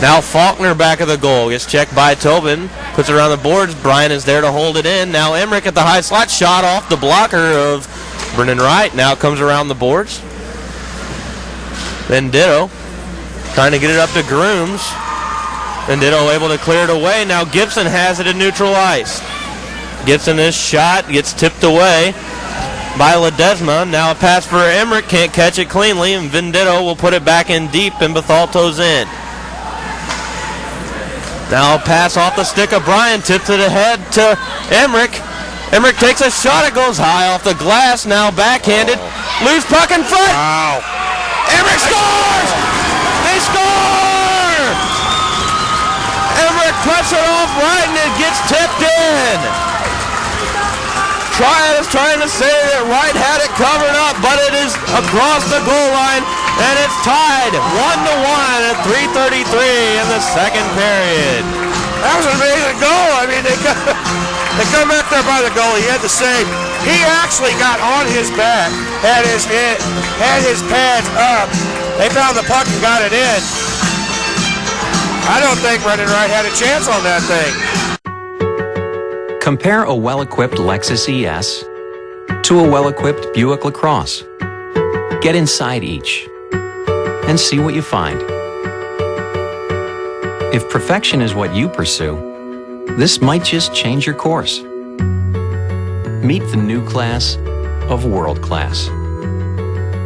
Now Faulkner back of the goal. Gets checked by Tobin. Puts it around the boards. Brian is there to hold it in. Now Emmerich at the high slot. Shot off the blocker of Brendan Wright. Now it comes around the boards. Then Ditto trying to get it up to Grooms. And Ditto able to clear it away. Now Gibson has it in neutral ice. Gibson is shot. Gets tipped away by Ledesma. Now a pass for Emmerich. Can't catch it cleanly. And Venditto will put it back in deep. And Bethalto's in. Now a pass off the stick of Brian. Tips it ahead to Emmerich. Emmerich takes a shot. It goes high off the glass. Now backhanded. Loose puck in front. Wow. Emmerich scores! They score! Emmerich puts it off right, and it gets tipped in. Triad is trying to say that Wright had it covered up, but it is across the goal line, and it's tied 1-1 at 3:33 in the second period. That was an amazing goal. I mean, they come back there by the goal. He had the save. He actually got on his back, had his pads up. They found the puck and got it in. I don't think Brendan Wright had a chance on that thing. Compare a well-equipped Lexus ES to a well-equipped Buick LaCrosse. Get inside each and see what you find. If perfection is what you pursue, this might just change your course. Meet the new class of world class.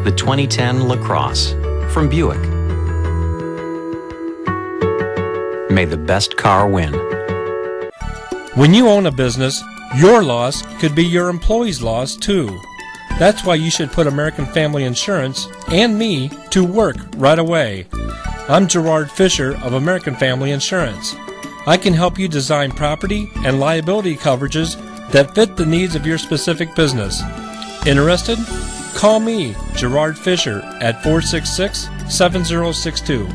the 2010 Lacrosse from Buick. May the best car win. When you own a business, your loss could be your employee's loss too. That's why you should put American Family Insurance and me to work right away. I'm Gerard Fisher of American Family Insurance. I can help you design property and liability coverages that fit the needs of your specific business. Interested? Call me, Gerard Fisher, at 466-7062.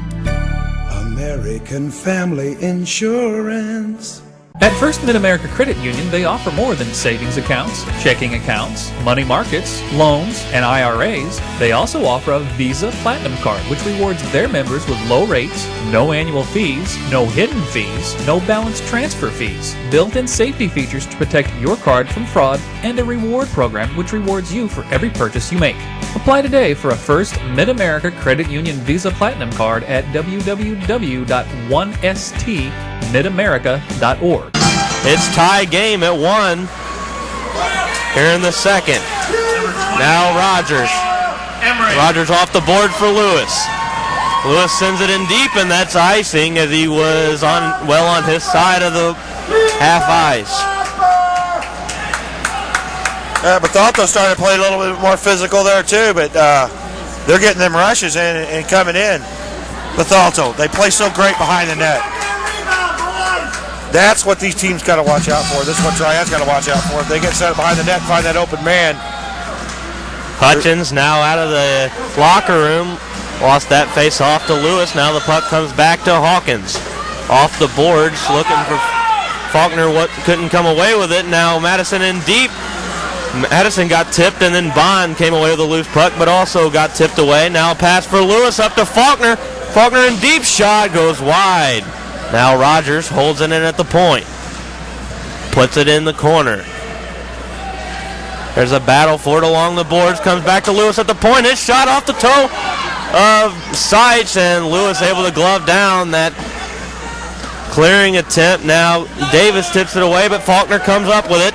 American Family Insurance. At First Mid-America Credit Union, they offer more than savings accounts, checking accounts, money markets, loans, and IRAs. They also offer a Visa Platinum Card, which rewards their members with low rates, no annual fees, no hidden fees, no balance transfer fees, built-in safety features to protect your card from fraud, and a reward program which rewards you for every purchase you make. Apply today for a First Mid-America Credit Union Visa Platinum Card at www.1stmidamerica.org. It's tie game at 1 here in the second. Now Rogers. Rogers off the board for Lewis. Lewis sends it in deep, and that's icing as he was on his side of the half ice. Bethalto started to play a little bit more physical there too, but they're getting them rushes in and coming in. Bethalto, they play so great behind the net. That's what these teams got to watch out for. This is what Triad's got to watch out for. If they get set behind the net and find that open man. Hutchins now out of the locker room. Lost that face off to Lewis. Now the puck comes back to Hawkins. Off the boards, looking for Faulkner. Couldn't come away with it. Now Madison in deep. Madison got tipped, and then Bond came away with a loose puck, but also got tipped away. Now a pass for Lewis up to Faulkner. Faulkner in deep, shot goes wide. Now Rogers holds it in at the point. Puts it in the corner. There's a battle for it along the boards. Comes back to Lewis at the point. His shot off the toe of Seitz, and Lewis able to glove down that clearing attempt. Now Davis tips it away, but Faulkner comes up with it.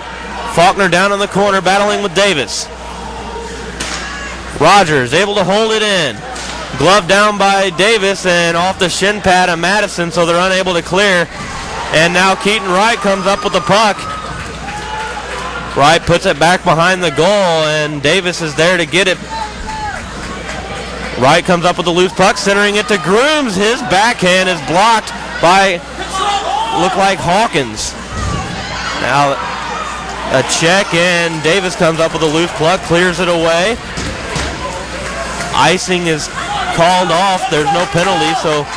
Faulkner down in the corner battling with Davis. Rogers able to hold it in. Glove down by Davis and off the shin pad of Madison, so they're unable to clear. And now Keaton Wright comes up with the puck. Wright puts it back behind the goal, and Davis is there to get it. Wright comes up with the loose puck, centering it to Grooms. His backhand is blocked by, look like Hawkins. Now a check, and Davis comes up with a loose puck, clears it away. Icing is called off. There's no penalty, so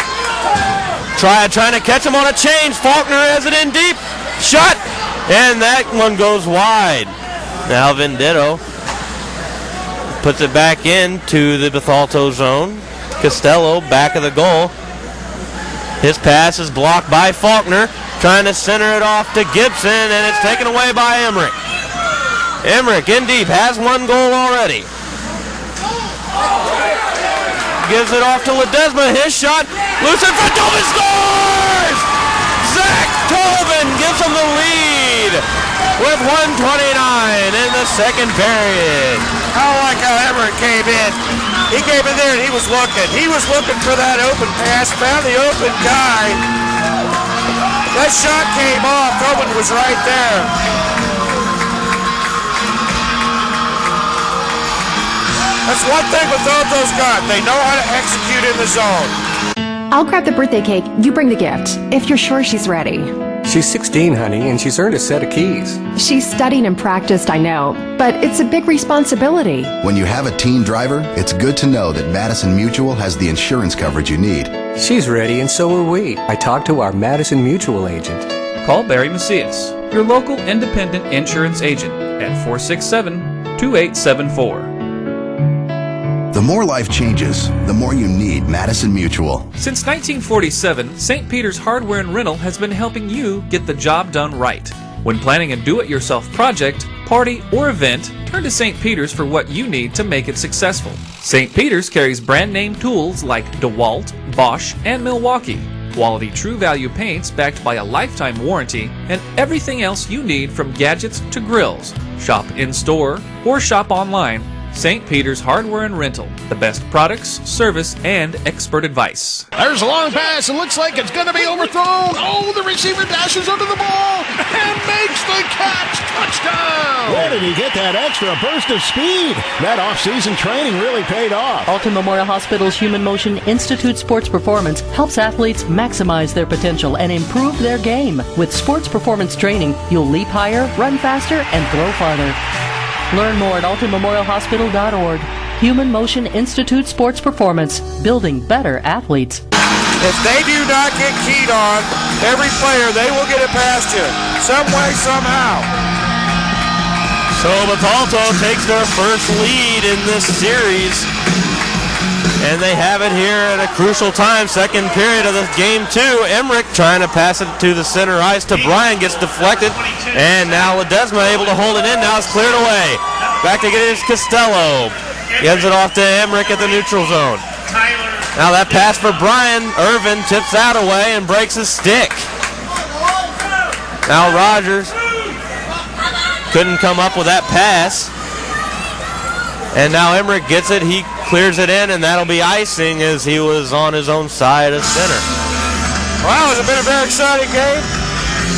Triad trying to catch him on a change. Faulkner has it in deep. Shot, and that one goes wide. Now Venditto puts it back into the Bethalto zone. Costello back of the goal. His pass is blocked by Faulkner, trying to center it off to Gibson, and it's taken away by Emmerich. Emmerich in deep, has one goal already. Gives it off to Ledesma. His shot, loose in front. Tobin scores! Zach Tobin gives him the lead with 1:29 in the second period. I like how Emmerich came in. He came in there and he was looking. He was looking for that open pass, found the open guy. That shot came off. Tobin was right there. That's one thing Bethalto's got. They know how to execute in the zone. I'll grab the birthday cake. You bring the gift, if you're sure she's ready. She's 16, honey, and she's earned a set of keys. She's studied and practiced, I know, but it's a big responsibility. When you have a teen driver, it's good to know that Madison Mutual has the insurance coverage you need. She's ready, and so are we. I talked to our Madison Mutual agent. Call Barry Macias, your local independent insurance agent, at 467-2874. The more life changes, the more you need Madison Mutual. Since 1947, St. Peter's Hardware and Rental has been helping you get the job done right. When planning a do-it-yourself project, party, or event, turn to St. Peter's for what you need to make it successful. St. Peter's carries brand-name tools like DeWalt, Bosch, and Milwaukee, quality True Value paints backed by a lifetime warranty, and everything else you need from gadgets to grills. Shop in-store or shop online St. Peter's Hardware and Rental, the best products, service, and expert advice. There's a long pass. It looks like it's going to be overthrown. Oh, the receiver dashes under the ball and makes the catch. Touchdown! Where did he get that extra burst of speed? That off-season training really paid off. Alton Memorial Hospital's Human Motion Institute Sports Performance helps athletes maximize their potential and improve their game. With sports performance training, you'll leap higher, run faster, and throw farther. Learn more at altonmemorialhospital.org. Human Motion Institute Sports Performance, building better athletes. If they do not get keyed on, every player, they will get it past you. Some way, somehow. So Bethalto takes their first lead in this series. And they have it here at a crucial time, second period of the game 2. Emmerich trying to pass it to the center ice to Brian, gets deflected. And now Ledesma able to hold it in. Now it's cleared away. Back to get it is Costello. Gives it off to Emmerich at the neutral zone. Now that pass for Brian. Irvin tips that away and breaks his stick. Now Rogers couldn't come up with that pass. And now Emmerich gets it. He clears it in, and that'll be icing as he was on his own side of center. Wow, has it been a very exciting game?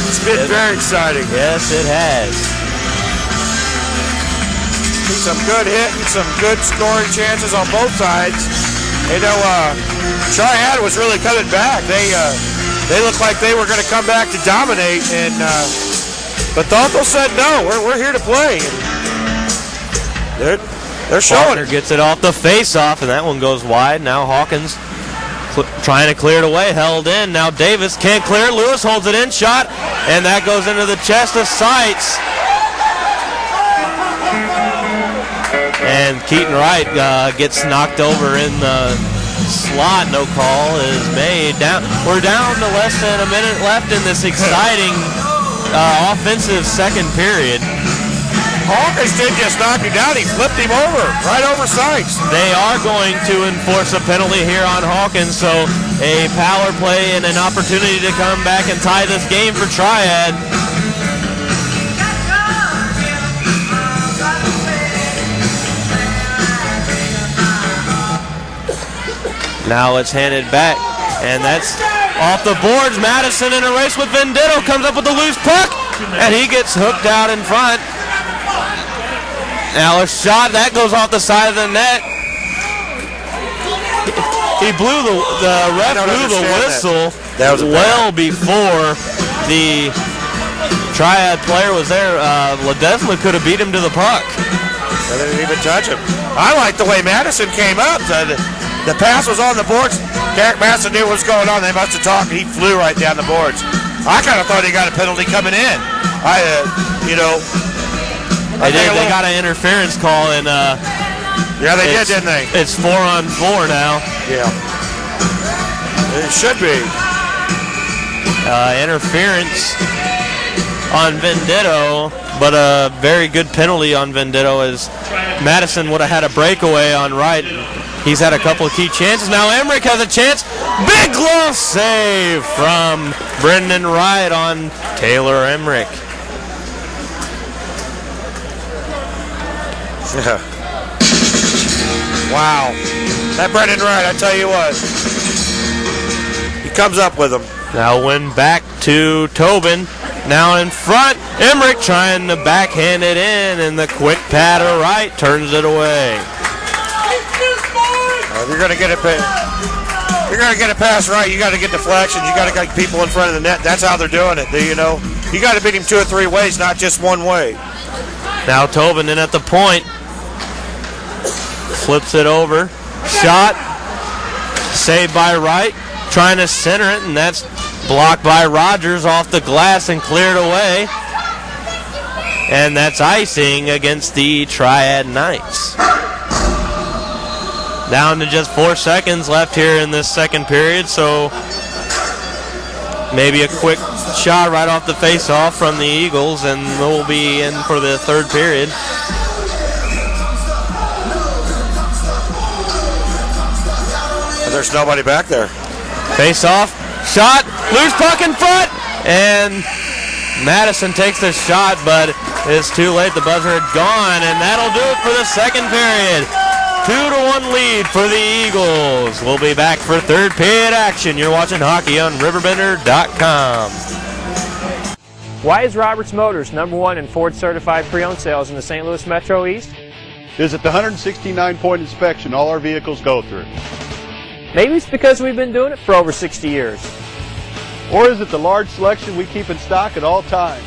It's been very exciting. Yes, it has. Some good hitting, some good scoring chances on both sides. You know, Triad was really coming back. They looked like they were going to come back to dominate, and Bethalto said no. We're here to play. They're showing it. Gets it off the face-off, and that one goes wide. Now Hawkins trying to clear it away, held in. Now Davis can't clear it. Lewis holds it in, shot, and that goes into the chest of Seitz. And Keaton Wright gets knocked over in the slot. No call is made. We're down to less than a minute left in this exciting offensive second period. Hawkins did just knock him down. He flipped him over, right over Seitz. They are going to enforce a penalty here on Hawkins, so a power play and an opportunity to come back and tie this game for Triad. Now it's handed back, and that's off the boards. Madison in a race with Venditto comes up with the loose puck, and he gets hooked out in front. Now a shot that goes off the side of the net. He blew the ref blew the whistle well before the Triad player was there. Ledesma could have beat him to the puck. They didn't even touch him. I like the way Madison came up. The pass was on the boards. Derek Madison knew what was going on. They must have talked, and he flew right down the boards. I kind of thought he got a penalty coming in. They got an interference call, and yeah, they did, didn't they? It's 4-on-4 now. Yeah, it should be. Interference on Venditto, but a very good penalty on Venditto as Madison would have had a breakaway on Wright. He's had a couple of key chances. Now Emmerich has a chance. Big glove save from Brendan Wright on Taylor Emmerich. Wow. That Brendan Wright, I tell you what. He comes up with him. Now win back to Tobin. Now in front. Emmerich trying to backhand it in, and the quick pad of Wright turns it away. If you're going to get it past Wright, you got to get deflections. You got to get people in front of the net. That's how they're doing it. You got to beat him 2 or 3 ways, not just one way. Now Tobin in at the point. Flips it over. Shot. Saved by Wright. Trying to center it, and that's blocked by Rogers off the glass and cleared away. And that's icing against the Triad Knights. Down to just 4 seconds left here in this second period, so maybe a quick shot right off the face-off from the Eagles, and we'll be in for the third period. There's nobody back there. Face-off, shot, loose puck in front, and Madison takes the shot, but It's too late. The buzzer had gone, and that'll do it for the second period. 2-1 lead for the Eagles. We'll be back for third period action. You're watching hockey on RiverBender.com. Why is Roberts Motors #1 in Ford certified pre-owned sales in the St. Louis Metro East? Visit the 169-point inspection all our vehicles go through. Maybe it's because we've been doing it for over 60 years. Or is it the large selection we keep in stock at all times?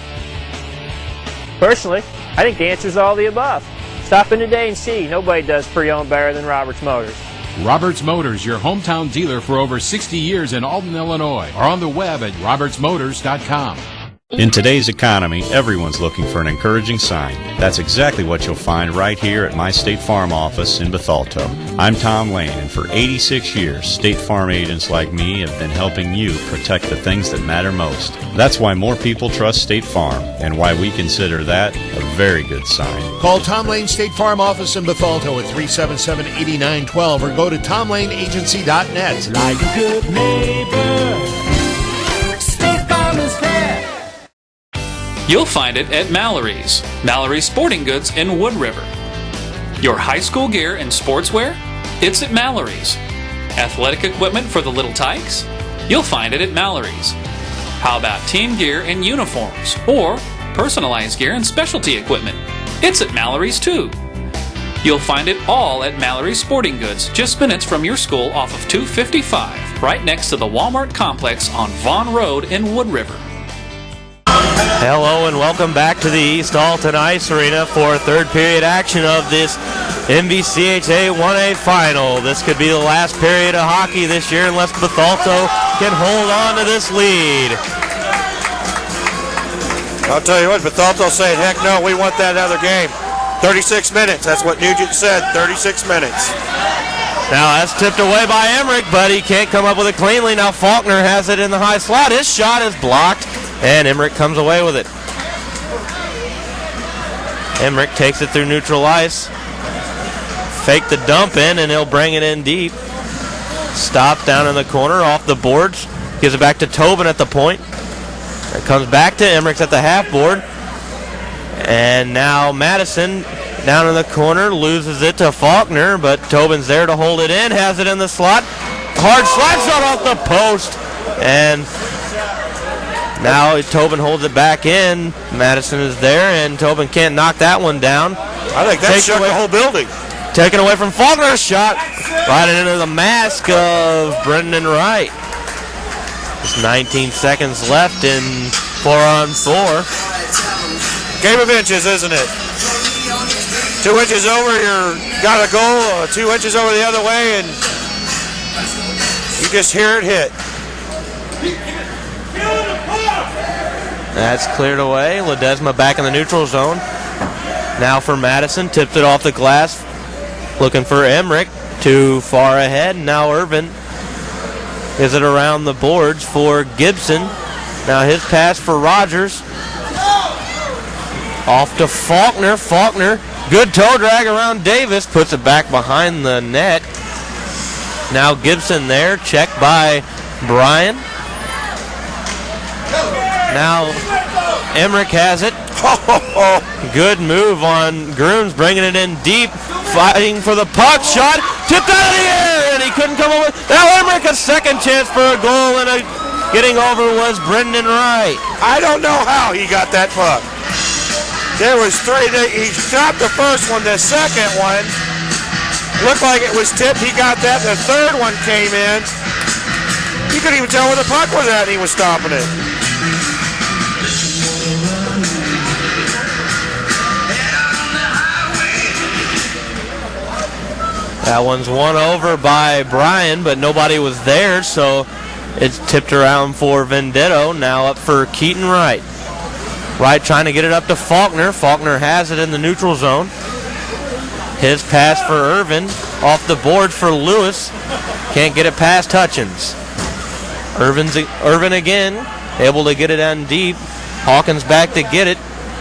Personally, I think the answer is all the above. Stop in today and see. Nobody does pre-owned better than Roberts Motors. Roberts Motors, your hometown dealer for over 60 years in Alton, Illinois, or on the web at RobertsMotors.com. In today's economy, everyone's looking for an encouraging sign. That's exactly what you'll find right here at my State Farm office in Bethalto. I'm Tom Lane, and for 86 years, State Farm agents like me have been helping you protect the things that matter most. That's why more people trust State Farm, and why we consider that a very good sign. Call Tom Lane State Farm office in Bethalto at 377-8912 or go to TomLaneAgency.net. Like a good neighbor, State Farm is there. You'll find it at Mallory's Sporting Goods in Wood River. Your high school gear and sportswear? It's at Mallory's. Athletic equipment for the little tykes? You'll find it at Mallory's. How about team gear and uniforms? Or personalized gear and specialty equipment? It's at Mallory's too. You'll find it all at Mallory's Sporting Goods, just minutes from your school off of 255, right next to the Walmart complex on Vaughn Road in Wood River. Hello and welcome back to the East Alton Ice Arena for third period action of this MVCHA 1A final. This could be the last period of hockey this year unless Bethalto can hold on to this lead. I'll tell you what, Bethalto saying, heck no, we want that other game. 36 minutes, that's what Nugent said, 36 minutes. Now that's tipped away by Emmerich, but he can't come up with it cleanly. Now Faulkner has it in the high slot. His shot is blocked, and Emmerich comes away with it. Emmerich takes it through neutral ice. Fake the dump in, and he'll bring it in deep. Stop down in the corner, off the boards. Gives it back to Tobin at the point. It comes back to Emmerich at the half board. And now Madison down in the corner, loses it to Faulkner, but Tobin's there to hold it in, has it in the slot. Hard slap shot off the post, and now Tobin holds it back in. Madison is there, and Tobin can't knock that one down. I think that shook the whole building. Taken away from Faulkner's shot, right into the mask of Brendan Wright. Just 19 seconds left in 4-on-4. Game of inches, isn't it? 2 inches over, you got a goal. 2 inches over the other way, and you just hear it hit. That's cleared away. Ledesma back in the neutral zone. Now for Madison, tipped it off the glass. Looking for Emmerich, too far ahead. Now Irvin is it around the boards for Gibson. Now his pass for Rogers. Off to Faulkner. Faulkner, good toe drag around Davis, puts it back behind the net. Now Gibson there, checked by Bryan. Now Emmerich has it. Good move on Grooms, bringing it in deep, fighting for the puck. Shot tipped out of the air, and he couldn't come over. Now Emmerich, a second chance for a goal, and getting over was Brendan Wright. I don't know how he got that puck. There was three. He shot the first one. The second one looked like it was tipped. He got that. The third one came in. He couldn't even tell where the puck was at, and he was stopping it. That one's won over by Bryan, but nobody was there, so it's tipped around for Vendetto. Now up for Keaton Wright. Wright trying to get it up to Faulkner. Faulkner has it in the neutral zone. His pass for Irvin. Off the board for Lewis. Can't get it past Hutchins. Irvin again, able to get it in deep. Hawkins back to get it.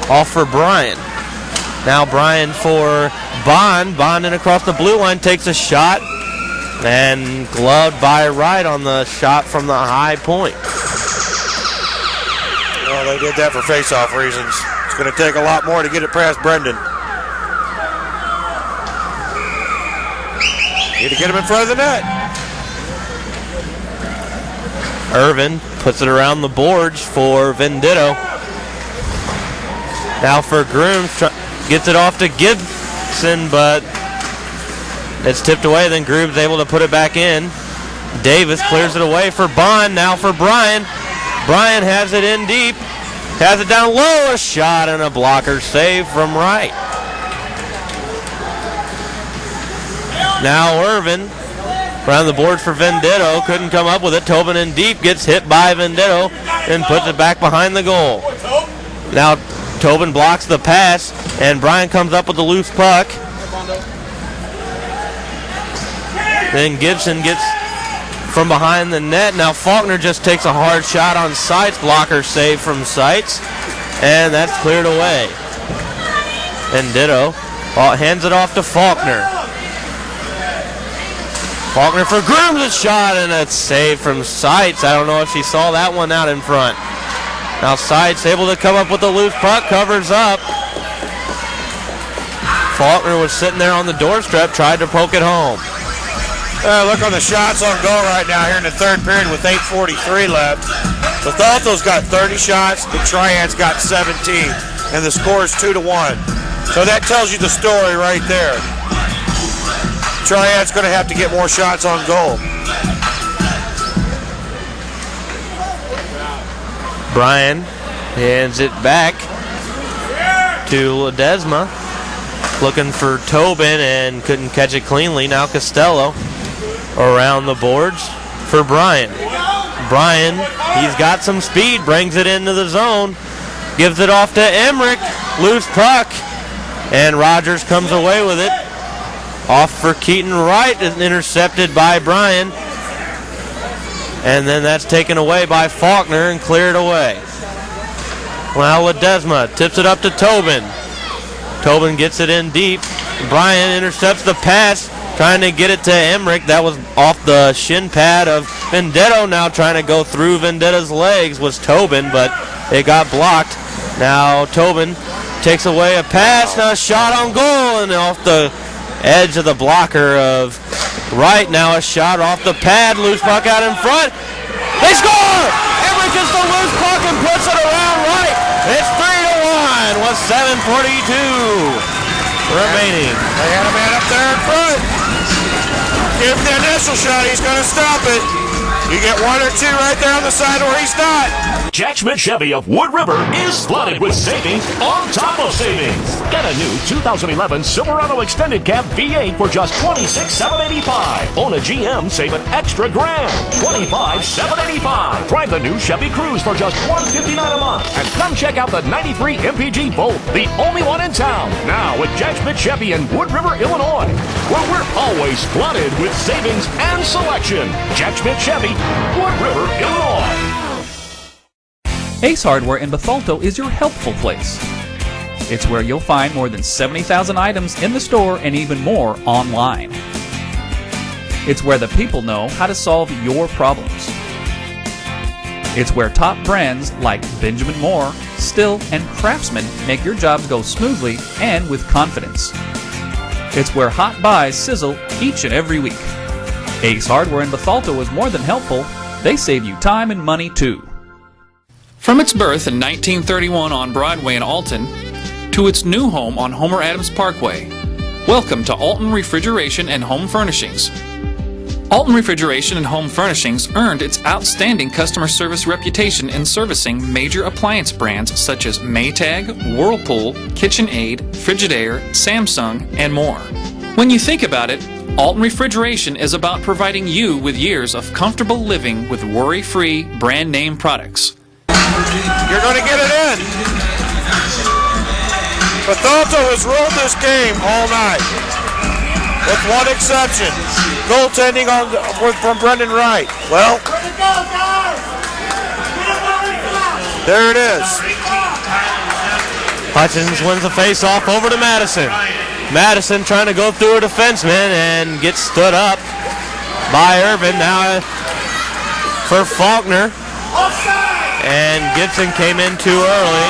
Off for Bryan. Now Bryan for Bond. Bond in across the blue line, takes a shot. And gloved by Wright on the shot from the high point. Well, they did that for face-off reasons. It's going to take a lot more to get it past Brendan. Need to get him in front of the net. Irvin puts it around the boards for Venditto. Now for Grooms, gets it off to Gibson, but it's tipped away. Then Grooms able to put it back in. Davis clears it away for Bond. Now for Bryan. Bryan has it in deep. Has it down low. A shot and a blocker save from Wright. Now Irvin around the boards for Venditto. Couldn't come up with it. Tobin in deep. Gets hit by Venditto and puts it back behind the goal. Now Tobin blocks the pass, and Bryan comes up with the loose puck. Then Gibson gets from behind the net. Now Faulkner just takes a hard shot on Seitz. Blocker save from Seitz, and that's cleared away. Venditto hands it off to Faulkner. Faulkner for Grooms, a shot and a save from Seitz. I don't know if he saw that one out in front. Now Seitz able to come up with the loose puck, covers up. Faulkner was sitting there on the doorstep, tried to poke it home. Look on the shots on goal right now here in the third period with 8:43 left. Bethalto's got 30 shots, the Triad's got 17, and the score is 2-1. So that tells you the story right there. Triad's going to have to get more shots on goal. Bryan hands it back to Ledesma. Looking for Tobin and couldn't catch it cleanly. Now Costello around the boards for Bryan. Bryan, he's got some speed, brings it into the zone. Gives it off to Emmerich. Loose puck. And Rogers comes away with it. Off for Keaton Wright, is intercepted by Bryan. And then that's taken away by Faulkner and cleared away. Well, Ledesma tips it up to Tobin. Tobin gets it in deep. Bryan intercepts the pass, trying to get it to Emmerich. That was off the shin pad of Venditto. Now trying to go through Venditto's legs was Tobin, but it got blocked. Now Tobin takes away a pass. Now a shot on goal and off the edge of the blocker of Wright. Now a shot off the pad. Loose puck out in front. They score! Emmerich gets the loose puck and puts it around Wright. It's 3-1 with 7:42 remaining. They had a man up there in front. Give him the initial shot. He's going to stop it. You get one or two right there on the side where he's not. Jack Schmidt Chevy of Wood River is flooded with savings on top of savings. Get a new 2011 Silverado Extended Cab V8 for just $26,785. Own a GM, save an extra grand. $25,785. Drive the new Chevy Cruze for just $159 a month. And come check out the 93 MPG Volt, the only one in town. Now with Jack Schmidt Chevy in Wood River, Illinois, where we're always flooded with savings and selection. Jack Schmidt Chevy, Wood River, Illinois. Ace Hardware in Bethalto is your helpful place. It's where you'll find more than 70,000 items in the store and even more online. It's where the people know how to solve your problems. It's where top brands like Benjamin Moore, Still, and Craftsman make your jobs go smoothly and with confidence. It's where hot buys sizzle each and every week. Ace Hardware in Bethalto is more than helpful. They save you time and money too. From its birth in 1931 on Broadway in Alton to its new home on Homer Adams Parkway, welcome to Alton Refrigeration and Home Furnishings. Alton Refrigeration and Home Furnishings earned its outstanding customer service reputation in servicing major appliance brands such as Maytag, Whirlpool, KitchenAid, Frigidaire, Samsung, and more. When you think about it, Alton Refrigeration is about providing you with years of comfortable living with worry-free brand name products. You're going to get it in. Bethalto has ruled this game all night, with one exception. Goaltending from Brendan Wright. Well, there it is. Hutchins wins the face-off over to Madison. Madison trying to go through a defenseman and gets stood up by Irvin. Now for Faulkner. And Gibson came in too early.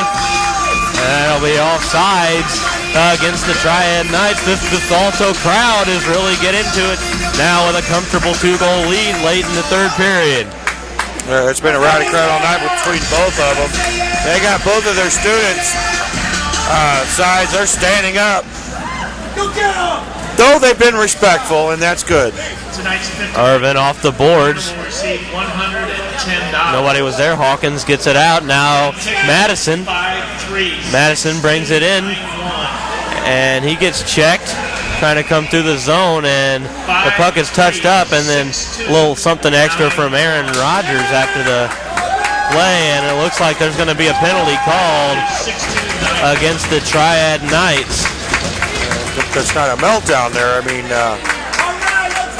That'll be offsides against the Triad Knights. This Bethalto crowd is really getting into it now with a comfortable 2-goal lead late in the third period. It's been a rowdy crowd all night between both of them. They got both of their students' sides. They're standing up. Though they've been respectful, and that's good. Irvin off the boards. $110. Nobody was there. Hawkins gets it out. Now Madison. Madison brings it in, and he gets checked, trying to come through the zone, and the puck is touched up, and then a little something extra from Aaron Rogers after the play, and it looks like there's going to be a penalty called against the Triad Knights. There's kind of a meltdown there. I mean,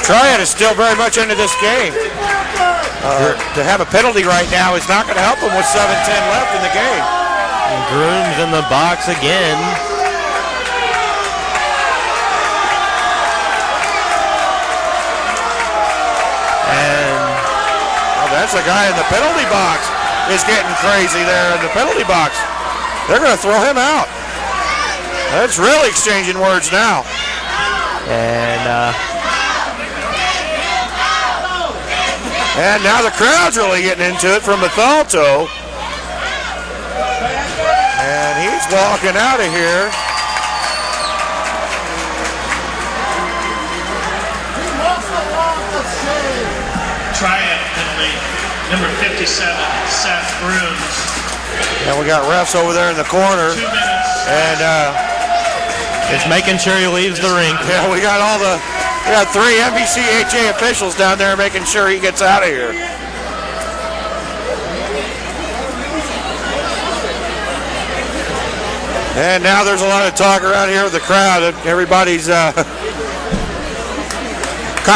Triad is still very much into this game. To have a penalty right now is not going to help them with 7:10 left in the game. Grooms in the box again. And that's a guy in the penalty box is getting crazy there in the penalty box. They're going to throw him out. That's really exchanging words now. And now the crowd's really getting into it from Bethalto. And he's walking out of here. Triad penalty, number 57, Seth Grooms. And we got refs over there in the corner. 2 minutes. And it's making sure he leaves the rink. Yeah, we got 3 MVCHA officials down there making sure he gets out of here. And now there's a lot of talk around here with the crowd. Everybody's kind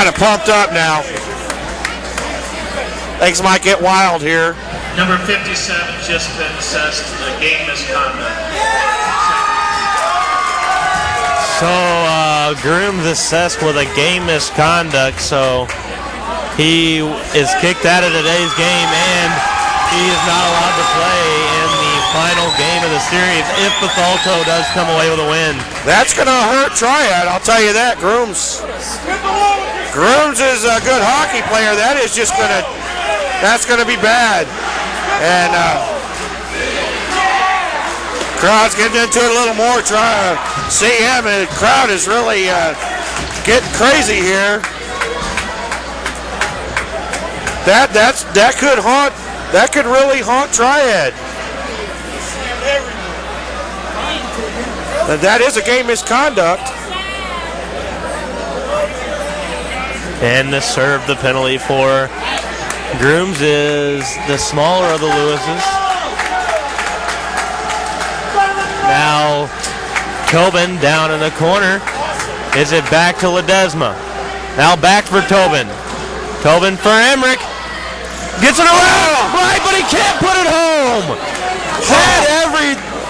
of pumped up now. Things might get wild here. Number 57 just been assessed game misconduct. So Grooms assessed with a game misconduct, so he is kicked out of today's game, and he is not allowed to play in the final game of the series if Bethalto does come away with a win. That's going to hurt Triad, I'll tell you that. Grooms is a good hockey player. That's going to be bad. And crowd's getting into it a little more. Try to see him, and the crowd is really getting crazy here. That could really haunt Triad. That is a game misconduct. And to serve the penalty for Grooms is the smaller of the Lewises. Now Tobin down in the corner. Is it back to Ledesma? Now back for Tobin. Tobin for Emmerich. Gets it around. Right, but he can't put it home.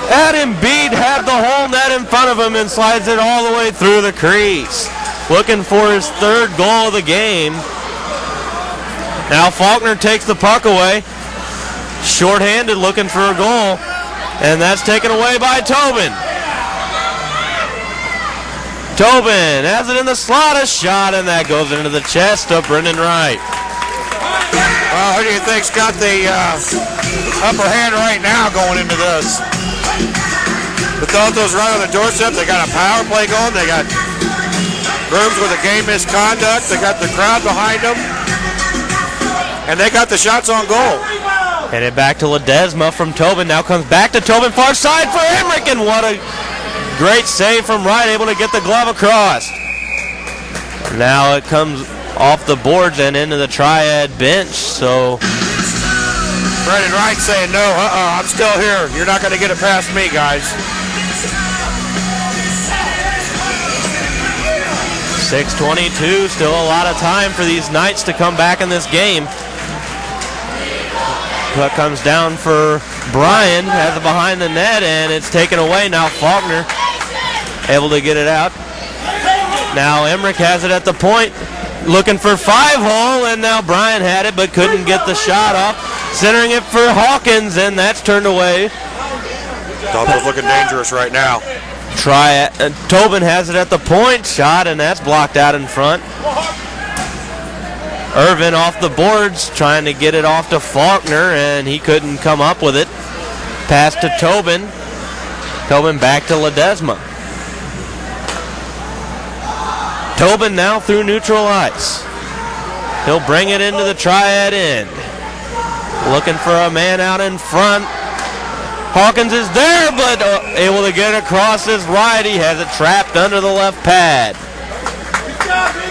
Had Embiid had the whole net in front of him and slides it all the way through the crease. Looking for his third goal of the game. Now Faulkner takes the puck away. Short-handed, looking for a goal. And that's taken away by Tobin. Tobin has it in the slot, a shot, and that goes into the chest of Brendan Wright. Well, who do you think's got the upper hand right now going into this? Bethalto's right on the doorstep. They got a power play going. They got Grooms with a game misconduct. They got the crowd behind them. And they got the shots on goal. And it back to Ledesma from Tobin. Now comes back to Tobin, far side for Emmerich, and what a great save from Wright, able to get the glove across. Now it comes off the boards and into the Triad bench, so Brendan Wright saying, no, I'm still here. You're not going to get it past me, guys. 6:22, still a lot of time for these Knights to come back in this game. Puck comes down for Bryan, has it behind the net, and it's taken away. Now Faulkner able to get it out. Now Emmerich has it at the point, looking for 5-hole, and now Bryan had it but couldn't get the shot off. Centering it for Hawkins, and that's turned away Bethalto's looking dangerous right now. Tobin has it at the point shot, and that's blocked out in front. Irvin off the boards, trying to get it off to Faulkner, and he couldn't come up with it. Pass to Tobin. Tobin back to Ledesma. Tobin now through neutral ice. He'll bring it into the Triad end. Looking for a man out in front. Hawkins is there, but able to get across his right. He has it trapped under the left pad.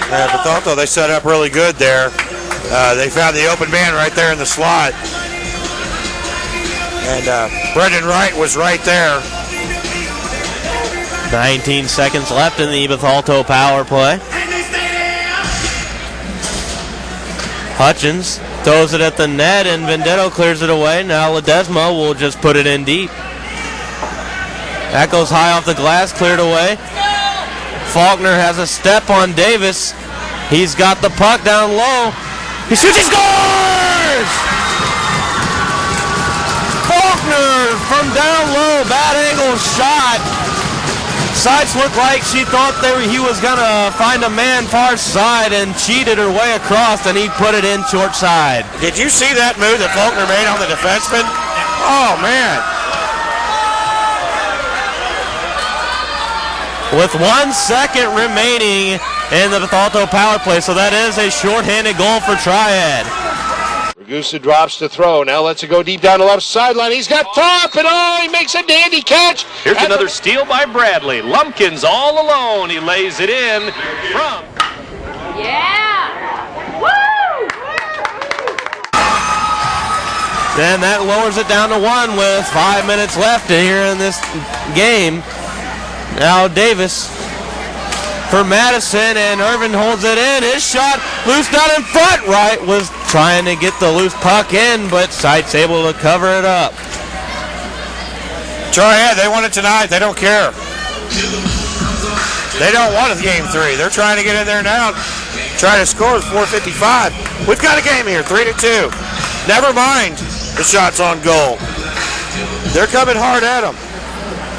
Yeah, Bethalto, they set up really good there. They found the open man right there in the slot. And Brendan Wright was right there. 19 seconds left in the Bethalto power play. Hutchins throws it at the net, and Vendetto clears it away. Now Ledesma will just put it in deep. That goes high off the glass, cleared away. Faulkner has a step on Davis. He's got the puck down low. He shoots, he scores! Faulkner from down low, bad angle shot. Seitz looked like she thought he was going to find a man far side and cheated her way across, and he put it in short side. Did you see that move that Faulkner made on the defenseman? Oh, man. With 1 second remaining in the Bethalto power play, so that is a shorthanded goal for Triad. Ragusa drops to throw. Now lets it go deep down the left sideline. He's got top, and he makes a dandy catch. Here's another steal by Bradley. Lumpkins all alone. He lays it in from. Yeah! Woo! Then that lowers it down to 1 with 5 minutes left here in this game. Now Davis for Madison, and Irvin holds it in. His shot loose down in front. Wright was trying to get the loose puck in, but Seitz able to cover it up. Triad, they want it tonight. They don't care. They don't want a game 3. They're trying to get in there now. Try to score with 4:55. We've got a game here, 3-2. Never mind the shots on goal. They're coming hard at them.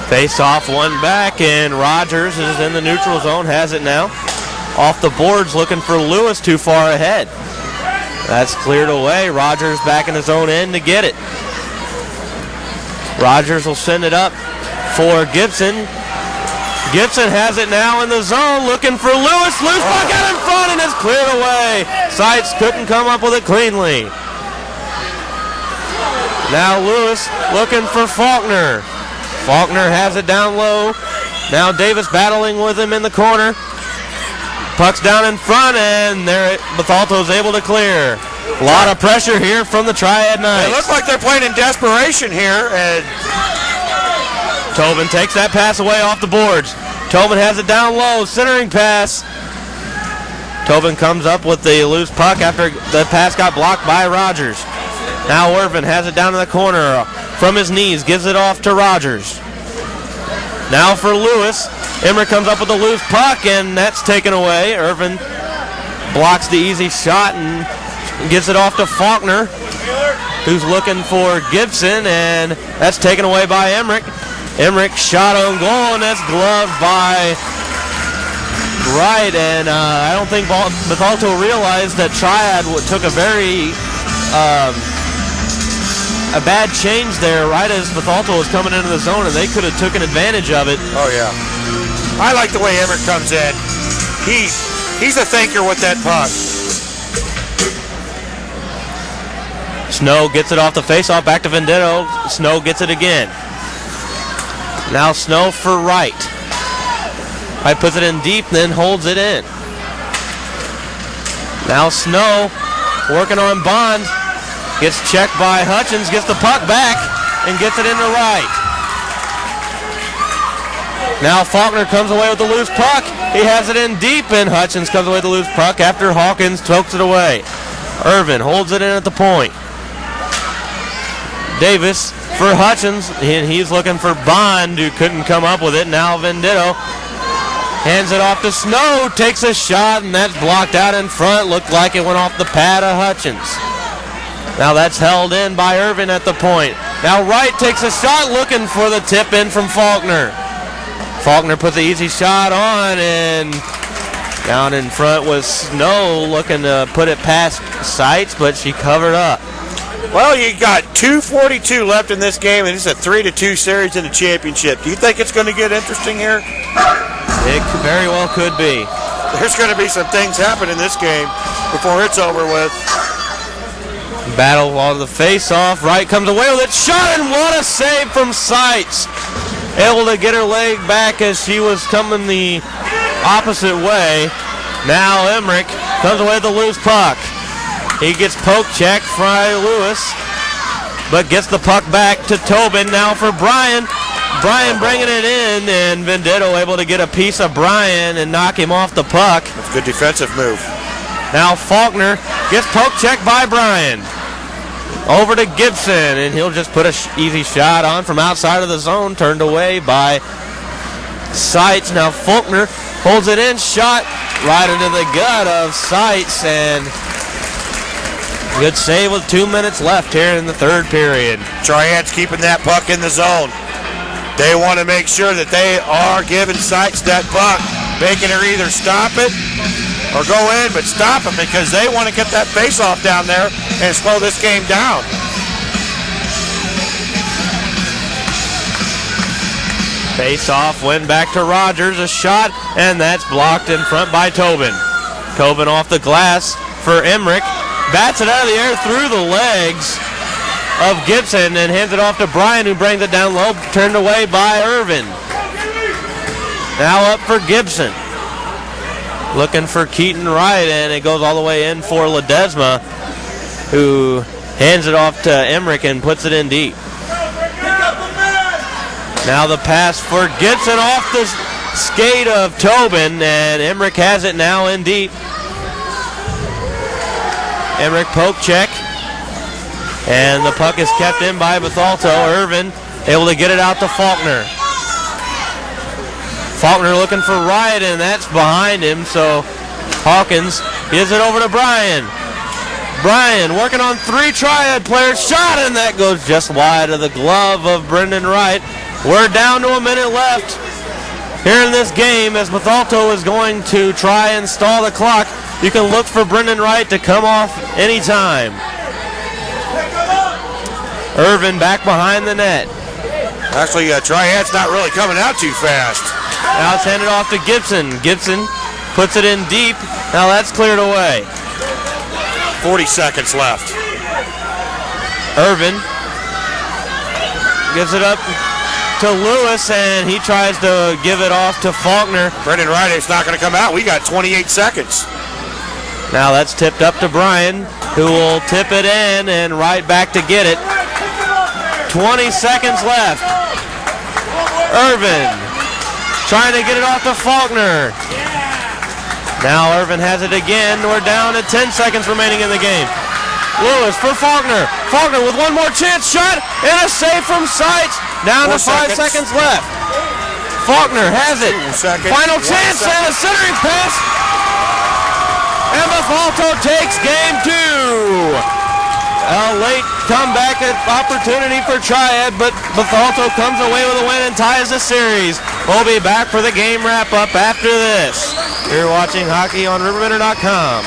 Face off, one back, and Rogers is in the neutral zone, has it now. Off the boards, looking for Lewis too far ahead. That's cleared away. Rogers back in his own end to get it. Rogers will send it up for Gibson. Gibson has it now in the zone, looking for Lewis. Loose puck out in front, and it's cleared away. Seitz couldn't come up with it cleanly. Now Lewis looking for Faulkner. Faulkner has it down low. Now Davis battling with him in the corner. Puck's down in front, and there Bethalto's able to clear. A lot of pressure here from the Triad Knights. They look like they're playing in desperation here. And Tobin takes that pass away off the boards. Tobin has it down low, centering pass. Tobin comes up with the loose puck after the pass got blocked by Rogers. Now Irvin has it down in the corner from his knees, gives it off to Rogers. Now for Lewis. Emmerich comes up with a loose puck, and that's taken away. Irvin blocks the easy shot and gives it off to Faulkner, who's looking for Gibson, and that's taken away by Emmerich. Emmerich shot on goal, and that's gloved by Wright, and I don't think Bethalto realized that Triad took a very a bad change there right as Bethalto was coming into the zone, and they could have taken advantage of it. Oh, yeah. I like the way Emmerich comes in. He's a thinker with that puck. Snow gets it off the faceoff, back to Vendetto. Snow gets it again. Now Snow for Wright. Wright puts it in deep, then holds it in. Now Snow working on Bond. Gets checked by Hutchins, gets the puck back, and gets it into Wright. Now Faulkner comes away with the loose puck. He has it in deep, and Hutchins comes away with the loose puck after Hawkins chokes it away. Irvin holds it in at the point. Davis for Hutchins, and he's looking for Bond, who couldn't come up with it. Now Vendetto hands it off to Snow, takes a shot, and that's blocked out in front. Looked like it went off the pad of Hutchins. Now that's held in by Irvin at the point. Now Wright takes a shot looking for the tip in from Faulkner. Faulkner puts the easy shot on, and down in front was Snow looking to put it past Seitz, but she covered up. Well, you got 2:42 left in this game, and it's a 3-2 series in the championship. Do you think it's going to get interesting here? It very well could be. There's going to be some things happen in this game before it's over with. Battle on the face-off. Wright comes away with it. Shot, and what a save from Seitz. Able to get her leg back as she was coming the opposite way. Now Emmerich comes away with the loose puck. He gets poke checked by Lewis, but gets the puck back to Tobin. Now for Bryan. Bryan bringing it in, and Venditto able to get a piece of Bryan and knock him off the puck. That's a good defensive move. Now Faulkner gets poke checked by Bryan. Over to Gibson, and he'll just put an easy shot on from outside of the zone, turned away by Seitz. Now Faulkner holds it in, shot right into the gut of Seitz, and good save with 2 minutes left here in the third period. Triad's keeping that puck in the zone. They want to make sure that they are giving Seitz that puck, making her either stop it or go in, but stop it, because they want to get that face-off down there and slow this game down. Face-off went back to Rogers, a shot, and that's blocked in front by Tobin. Tobin off the glass for Emmerich, bats it out of the air through the legs of Gibson and hands it off to Bryan, who brings it down low, turned away by Irvin. Now up for Gibson. Looking for Keaton Wright, and it goes all the way in for Ledesma, who hands it off to Emmerich and puts it in deep. Now the pass for Gibson off the skate of Tobin, and Emmerich has it now in deep. Emmerich poke check, and the puck is kept in by Bethalto. Irvin able to get it out to Faulkner. Faulkner looking for Wright, and that's behind him, so Hawkins gives it over to Bryan. Bryan working on three Triad players, shot, and that goes just wide of the glove of Brendan Wright. We're down to a minute left here in this game as Bethalto is going to try and stall the clock. You can look for Brendan Wright to come off anytime. Irvin back behind the net. Actually, Triad's not really coming out too fast. Now it's handed off to Gibson. Gibson puts it in deep. Now that's cleared away. 40 seconds left. Irvin gives it up to Lewis, and he tries to give it off to Faulkner. Brendan Wright is not going to come out. We got 28 seconds. Now that's tipped up to Bryan, who will tip it in, and Wright back to get it. 20 seconds left. Irvin trying to get it off to Faulkner. Now Irvin has it again. We're down to 10 seconds remaining in the game. Lewis for Faulkner. Faulkner with one more chance. Shot and a save from Seitz. Down to 5 seconds left. Faulkner has it. Final chance and a centering pass. And Bethalto takes game 2. A late comeback opportunity for Triad, but Bethalto comes away with a win and ties the series. We'll be back for the game wrap-up after this. You're watching hockey on RiverBender.com.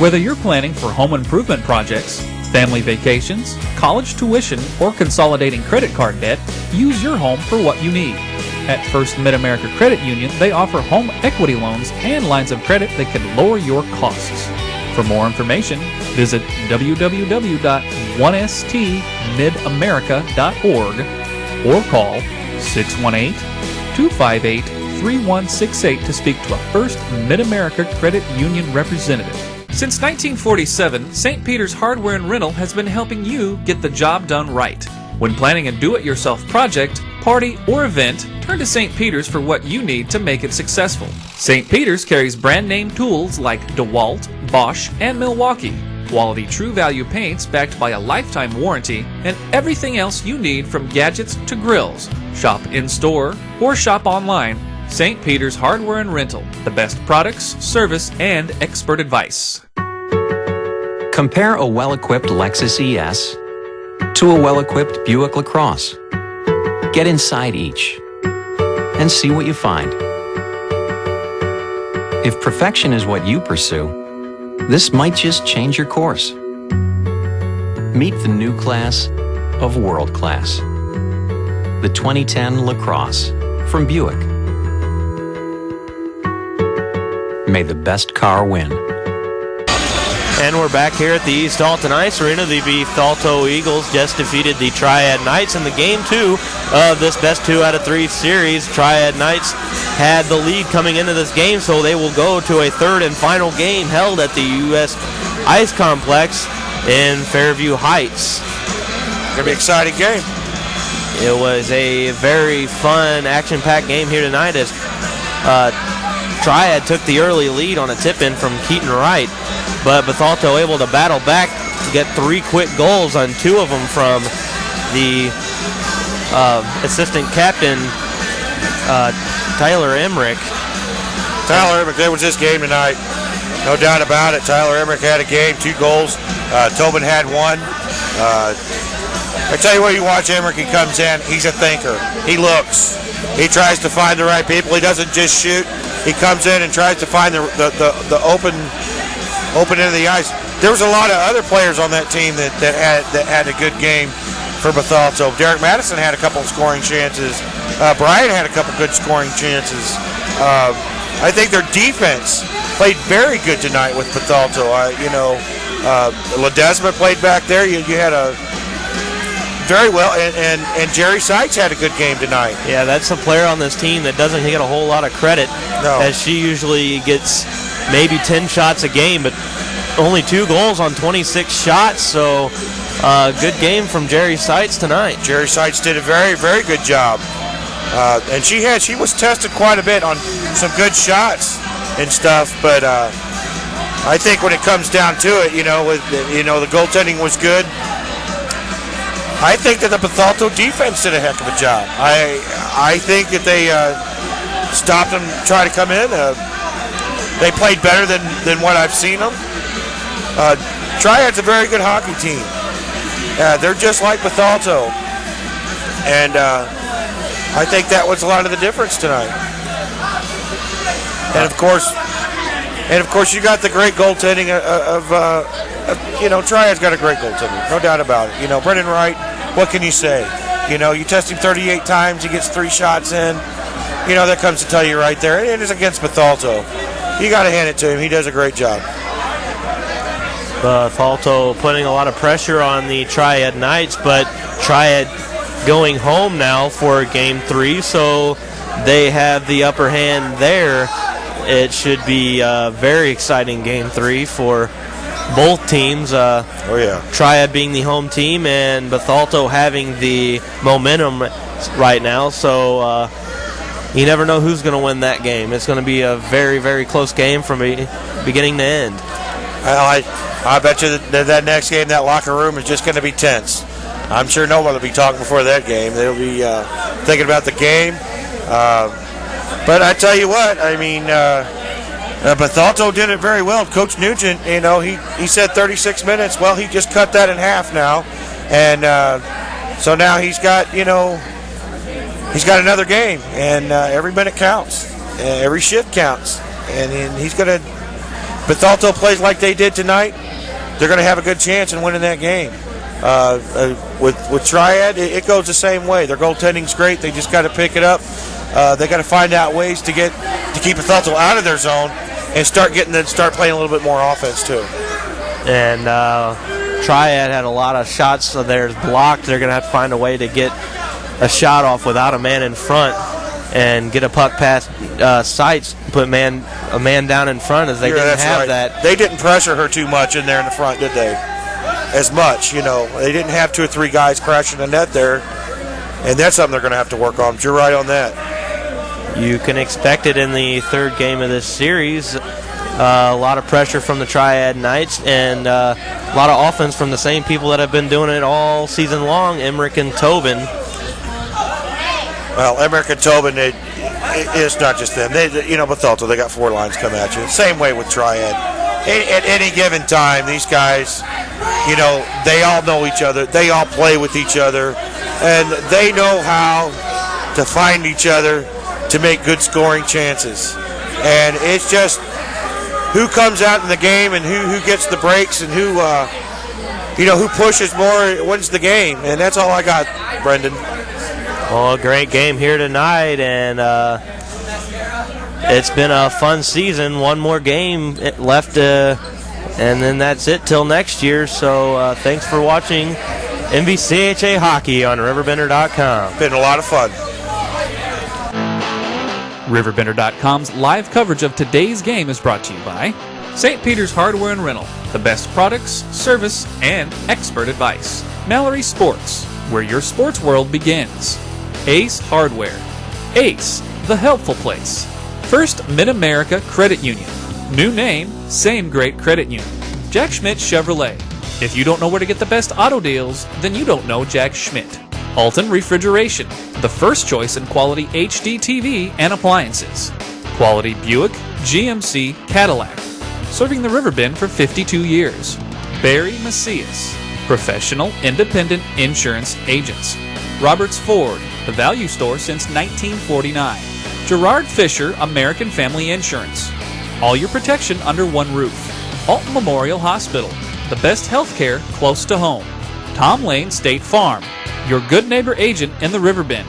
Whether you're planning for home improvement projects, family vacations, college tuition, or consolidating credit card debt, use your home for what you need. At First Mid-America Credit Union, they offer home equity loans and lines of credit that can lower your costs. For more information, visit www.1stmidamerica.org or call 618-258-3168 to speak to a First Mid-America Credit Union representative. Since 1947, St. Peter's Hardware and Rental has been helping you get the job done right. When planning a do-it-yourself project, party, or event, turn to St. Peter's for what you need to make it successful. St. Peter's carries brand name tools like DeWalt, Bosch, and Milwaukee, quality True Value paints backed by a lifetime warranty, and everything else you need from gadgets to grills. Shop in-store or shop online. St. Peter's Hardware and Rental, the best products, service, and expert advice. Compare a well-equipped Lexus ES to a well-equipped Buick LaCrosse. Get inside each and see what you find. If perfection is what you pursue, this might just change your course. Meet the new class of world class. The 2010 LaCrosse from Buick. May the best car win. And we're back here at the East Alton Ice Arena. The Bethalto Eagles just defeated the Triad Knights in the game 2 of this best 2 out of 3 series. Triad Knights had the lead coming into this game, so they will go to a third and final game held at the U.S. Ice Complex in Fairview Heights. Going to be an exciting game. It was a very fun, action-packed game here tonight as Triad took the early lead on a tip-in from Keaton Wright, but Bethalto able to battle back to get 3 quick goals, on 2 of them from the assistant captain, Tyler Emmerich. Tyler Emmerich, that was his game tonight. No doubt about it. Tyler Emmerich had a game, 2 goals. Tobin had 1. I tell you what, you watch Emmerich, he comes in, he's a thinker. He looks. He tries to find the right people. He doesn't just shoot. He comes in and tries to find the open end of the ice. There was a lot of other players on that team that had a good game for Bethalto. Derek Madison had a couple of scoring chances. Brian had a couple good scoring chances. I think their defense played very good tonight with Bethalto. Ledesma played back there. You had a very well, and Jerry Seitz had a good game tonight. Yeah, that's a player on this team that doesn't get a whole lot of credit, as she usually gets maybe 10 shots a game, but only 2 goals on 26 shots, so good game from Jerry Seitz tonight. Jerry Seitz did a very, very good job. And she was tested quite a bit on some good shots and stuff, but I think when it comes down to it, the goaltending was good. I think that the Bethalto defense did a heck of a job. I think that they stopped them, try to come in. They played better than what I've seen them. Triad's a very good hockey team. They're just like Bethalto, and I think that was a lot of the difference tonight. And of course, you got the great goaltending of Triad's got a great goaltending, no doubt about it. Brendan Wright, what can you say? You test him 38 times, he gets 3 shots in. That comes to tell you right there. And it's against Bethalto. You got to hand it to him. He does a great job. Bethalto putting a lot of pressure on the Triad Knights, but Triad going home now for Game 3, so they have the upper hand there. It should be a very exciting Game 3 for both teams. Triad being the home team and Bethalto having the momentum right now, so you never know who's going to win that game. It's going to be a very, very close game from beginning to end. I bet you that next game, that locker room is just going to be tense. I'm sure nobody will be talking before that game. They'll be thinking about the game. But I tell you what, Bethalto did it very well. Coach Nugent, he said 36 minutes. Well, he just cut that in half now, and so now he's got another game, and every minute counts, every shift counts, and he's gonna. Bethalto plays like they did tonight, they're gonna have a good chance in winning that game. With Triad, it goes the same way. Their goaltending's great. They just got to pick it up. They got to find out ways to keep Bethalto out of their zone and start playing a little bit more offense too. And Triad had a lot of shots of theirs blocked. They're going to have to find a way to get a shot off without a man in front and get a puck past Seitz, put a man down in front, as they didn't have that. They didn't pressure her too much in there in the front, did they? As much, they didn't have 2 or 3 guys crashing the net there, and that's something they're going to have to work on. But you're right on that. You can expect it in the third game of this series. A lot of pressure from the Triad Knights and a lot of offense from the same people that have been doing it all season long, Emmerich and Tobin. Well, Emmerich and Tobin, it's not just them. Bethalto, they got 4 lines come at you. Same way with Triad. at any given time, these guys, you know, they all know each other. They all play with each other, and they know how to find each other to make good scoring chances. And it's just who comes out in the game and who gets the breaks and who pushes more wins the game. And that's all I got, Brendan. Well, a great game here tonight, and it's been a fun season. One more game left, and then that's it till next year. So thanks for watching MVCHA Hockey on RiverBender.com. Been a lot of fun. RiverBender.com's live coverage of today's game is brought to you by St. Peter's Hardware and Rental, the best products, service, and expert advice. Mallory Sports, where your sports world begins. Ace Hardware. Ace, the helpful place. First Mid-America Credit Union. New name, same great credit union. Jack Schmidt Chevrolet. If you don't know where to get the best auto deals, then you don't know Jack Schmidt. Alton Refrigeration, the first choice in quality HD TV and appliances. Quality Buick, GMC, Cadillac. Serving the River Bend for 52 years. Barry Macias, professional independent insurance agents. Roberts Ford, the value store since 1949. Gerard Fisher, American Family Insurance. All your protection under one roof. Alton Memorial Hospital, the best health care close to home. Tom Lane State Farm, your good neighbor agent in the River Bend.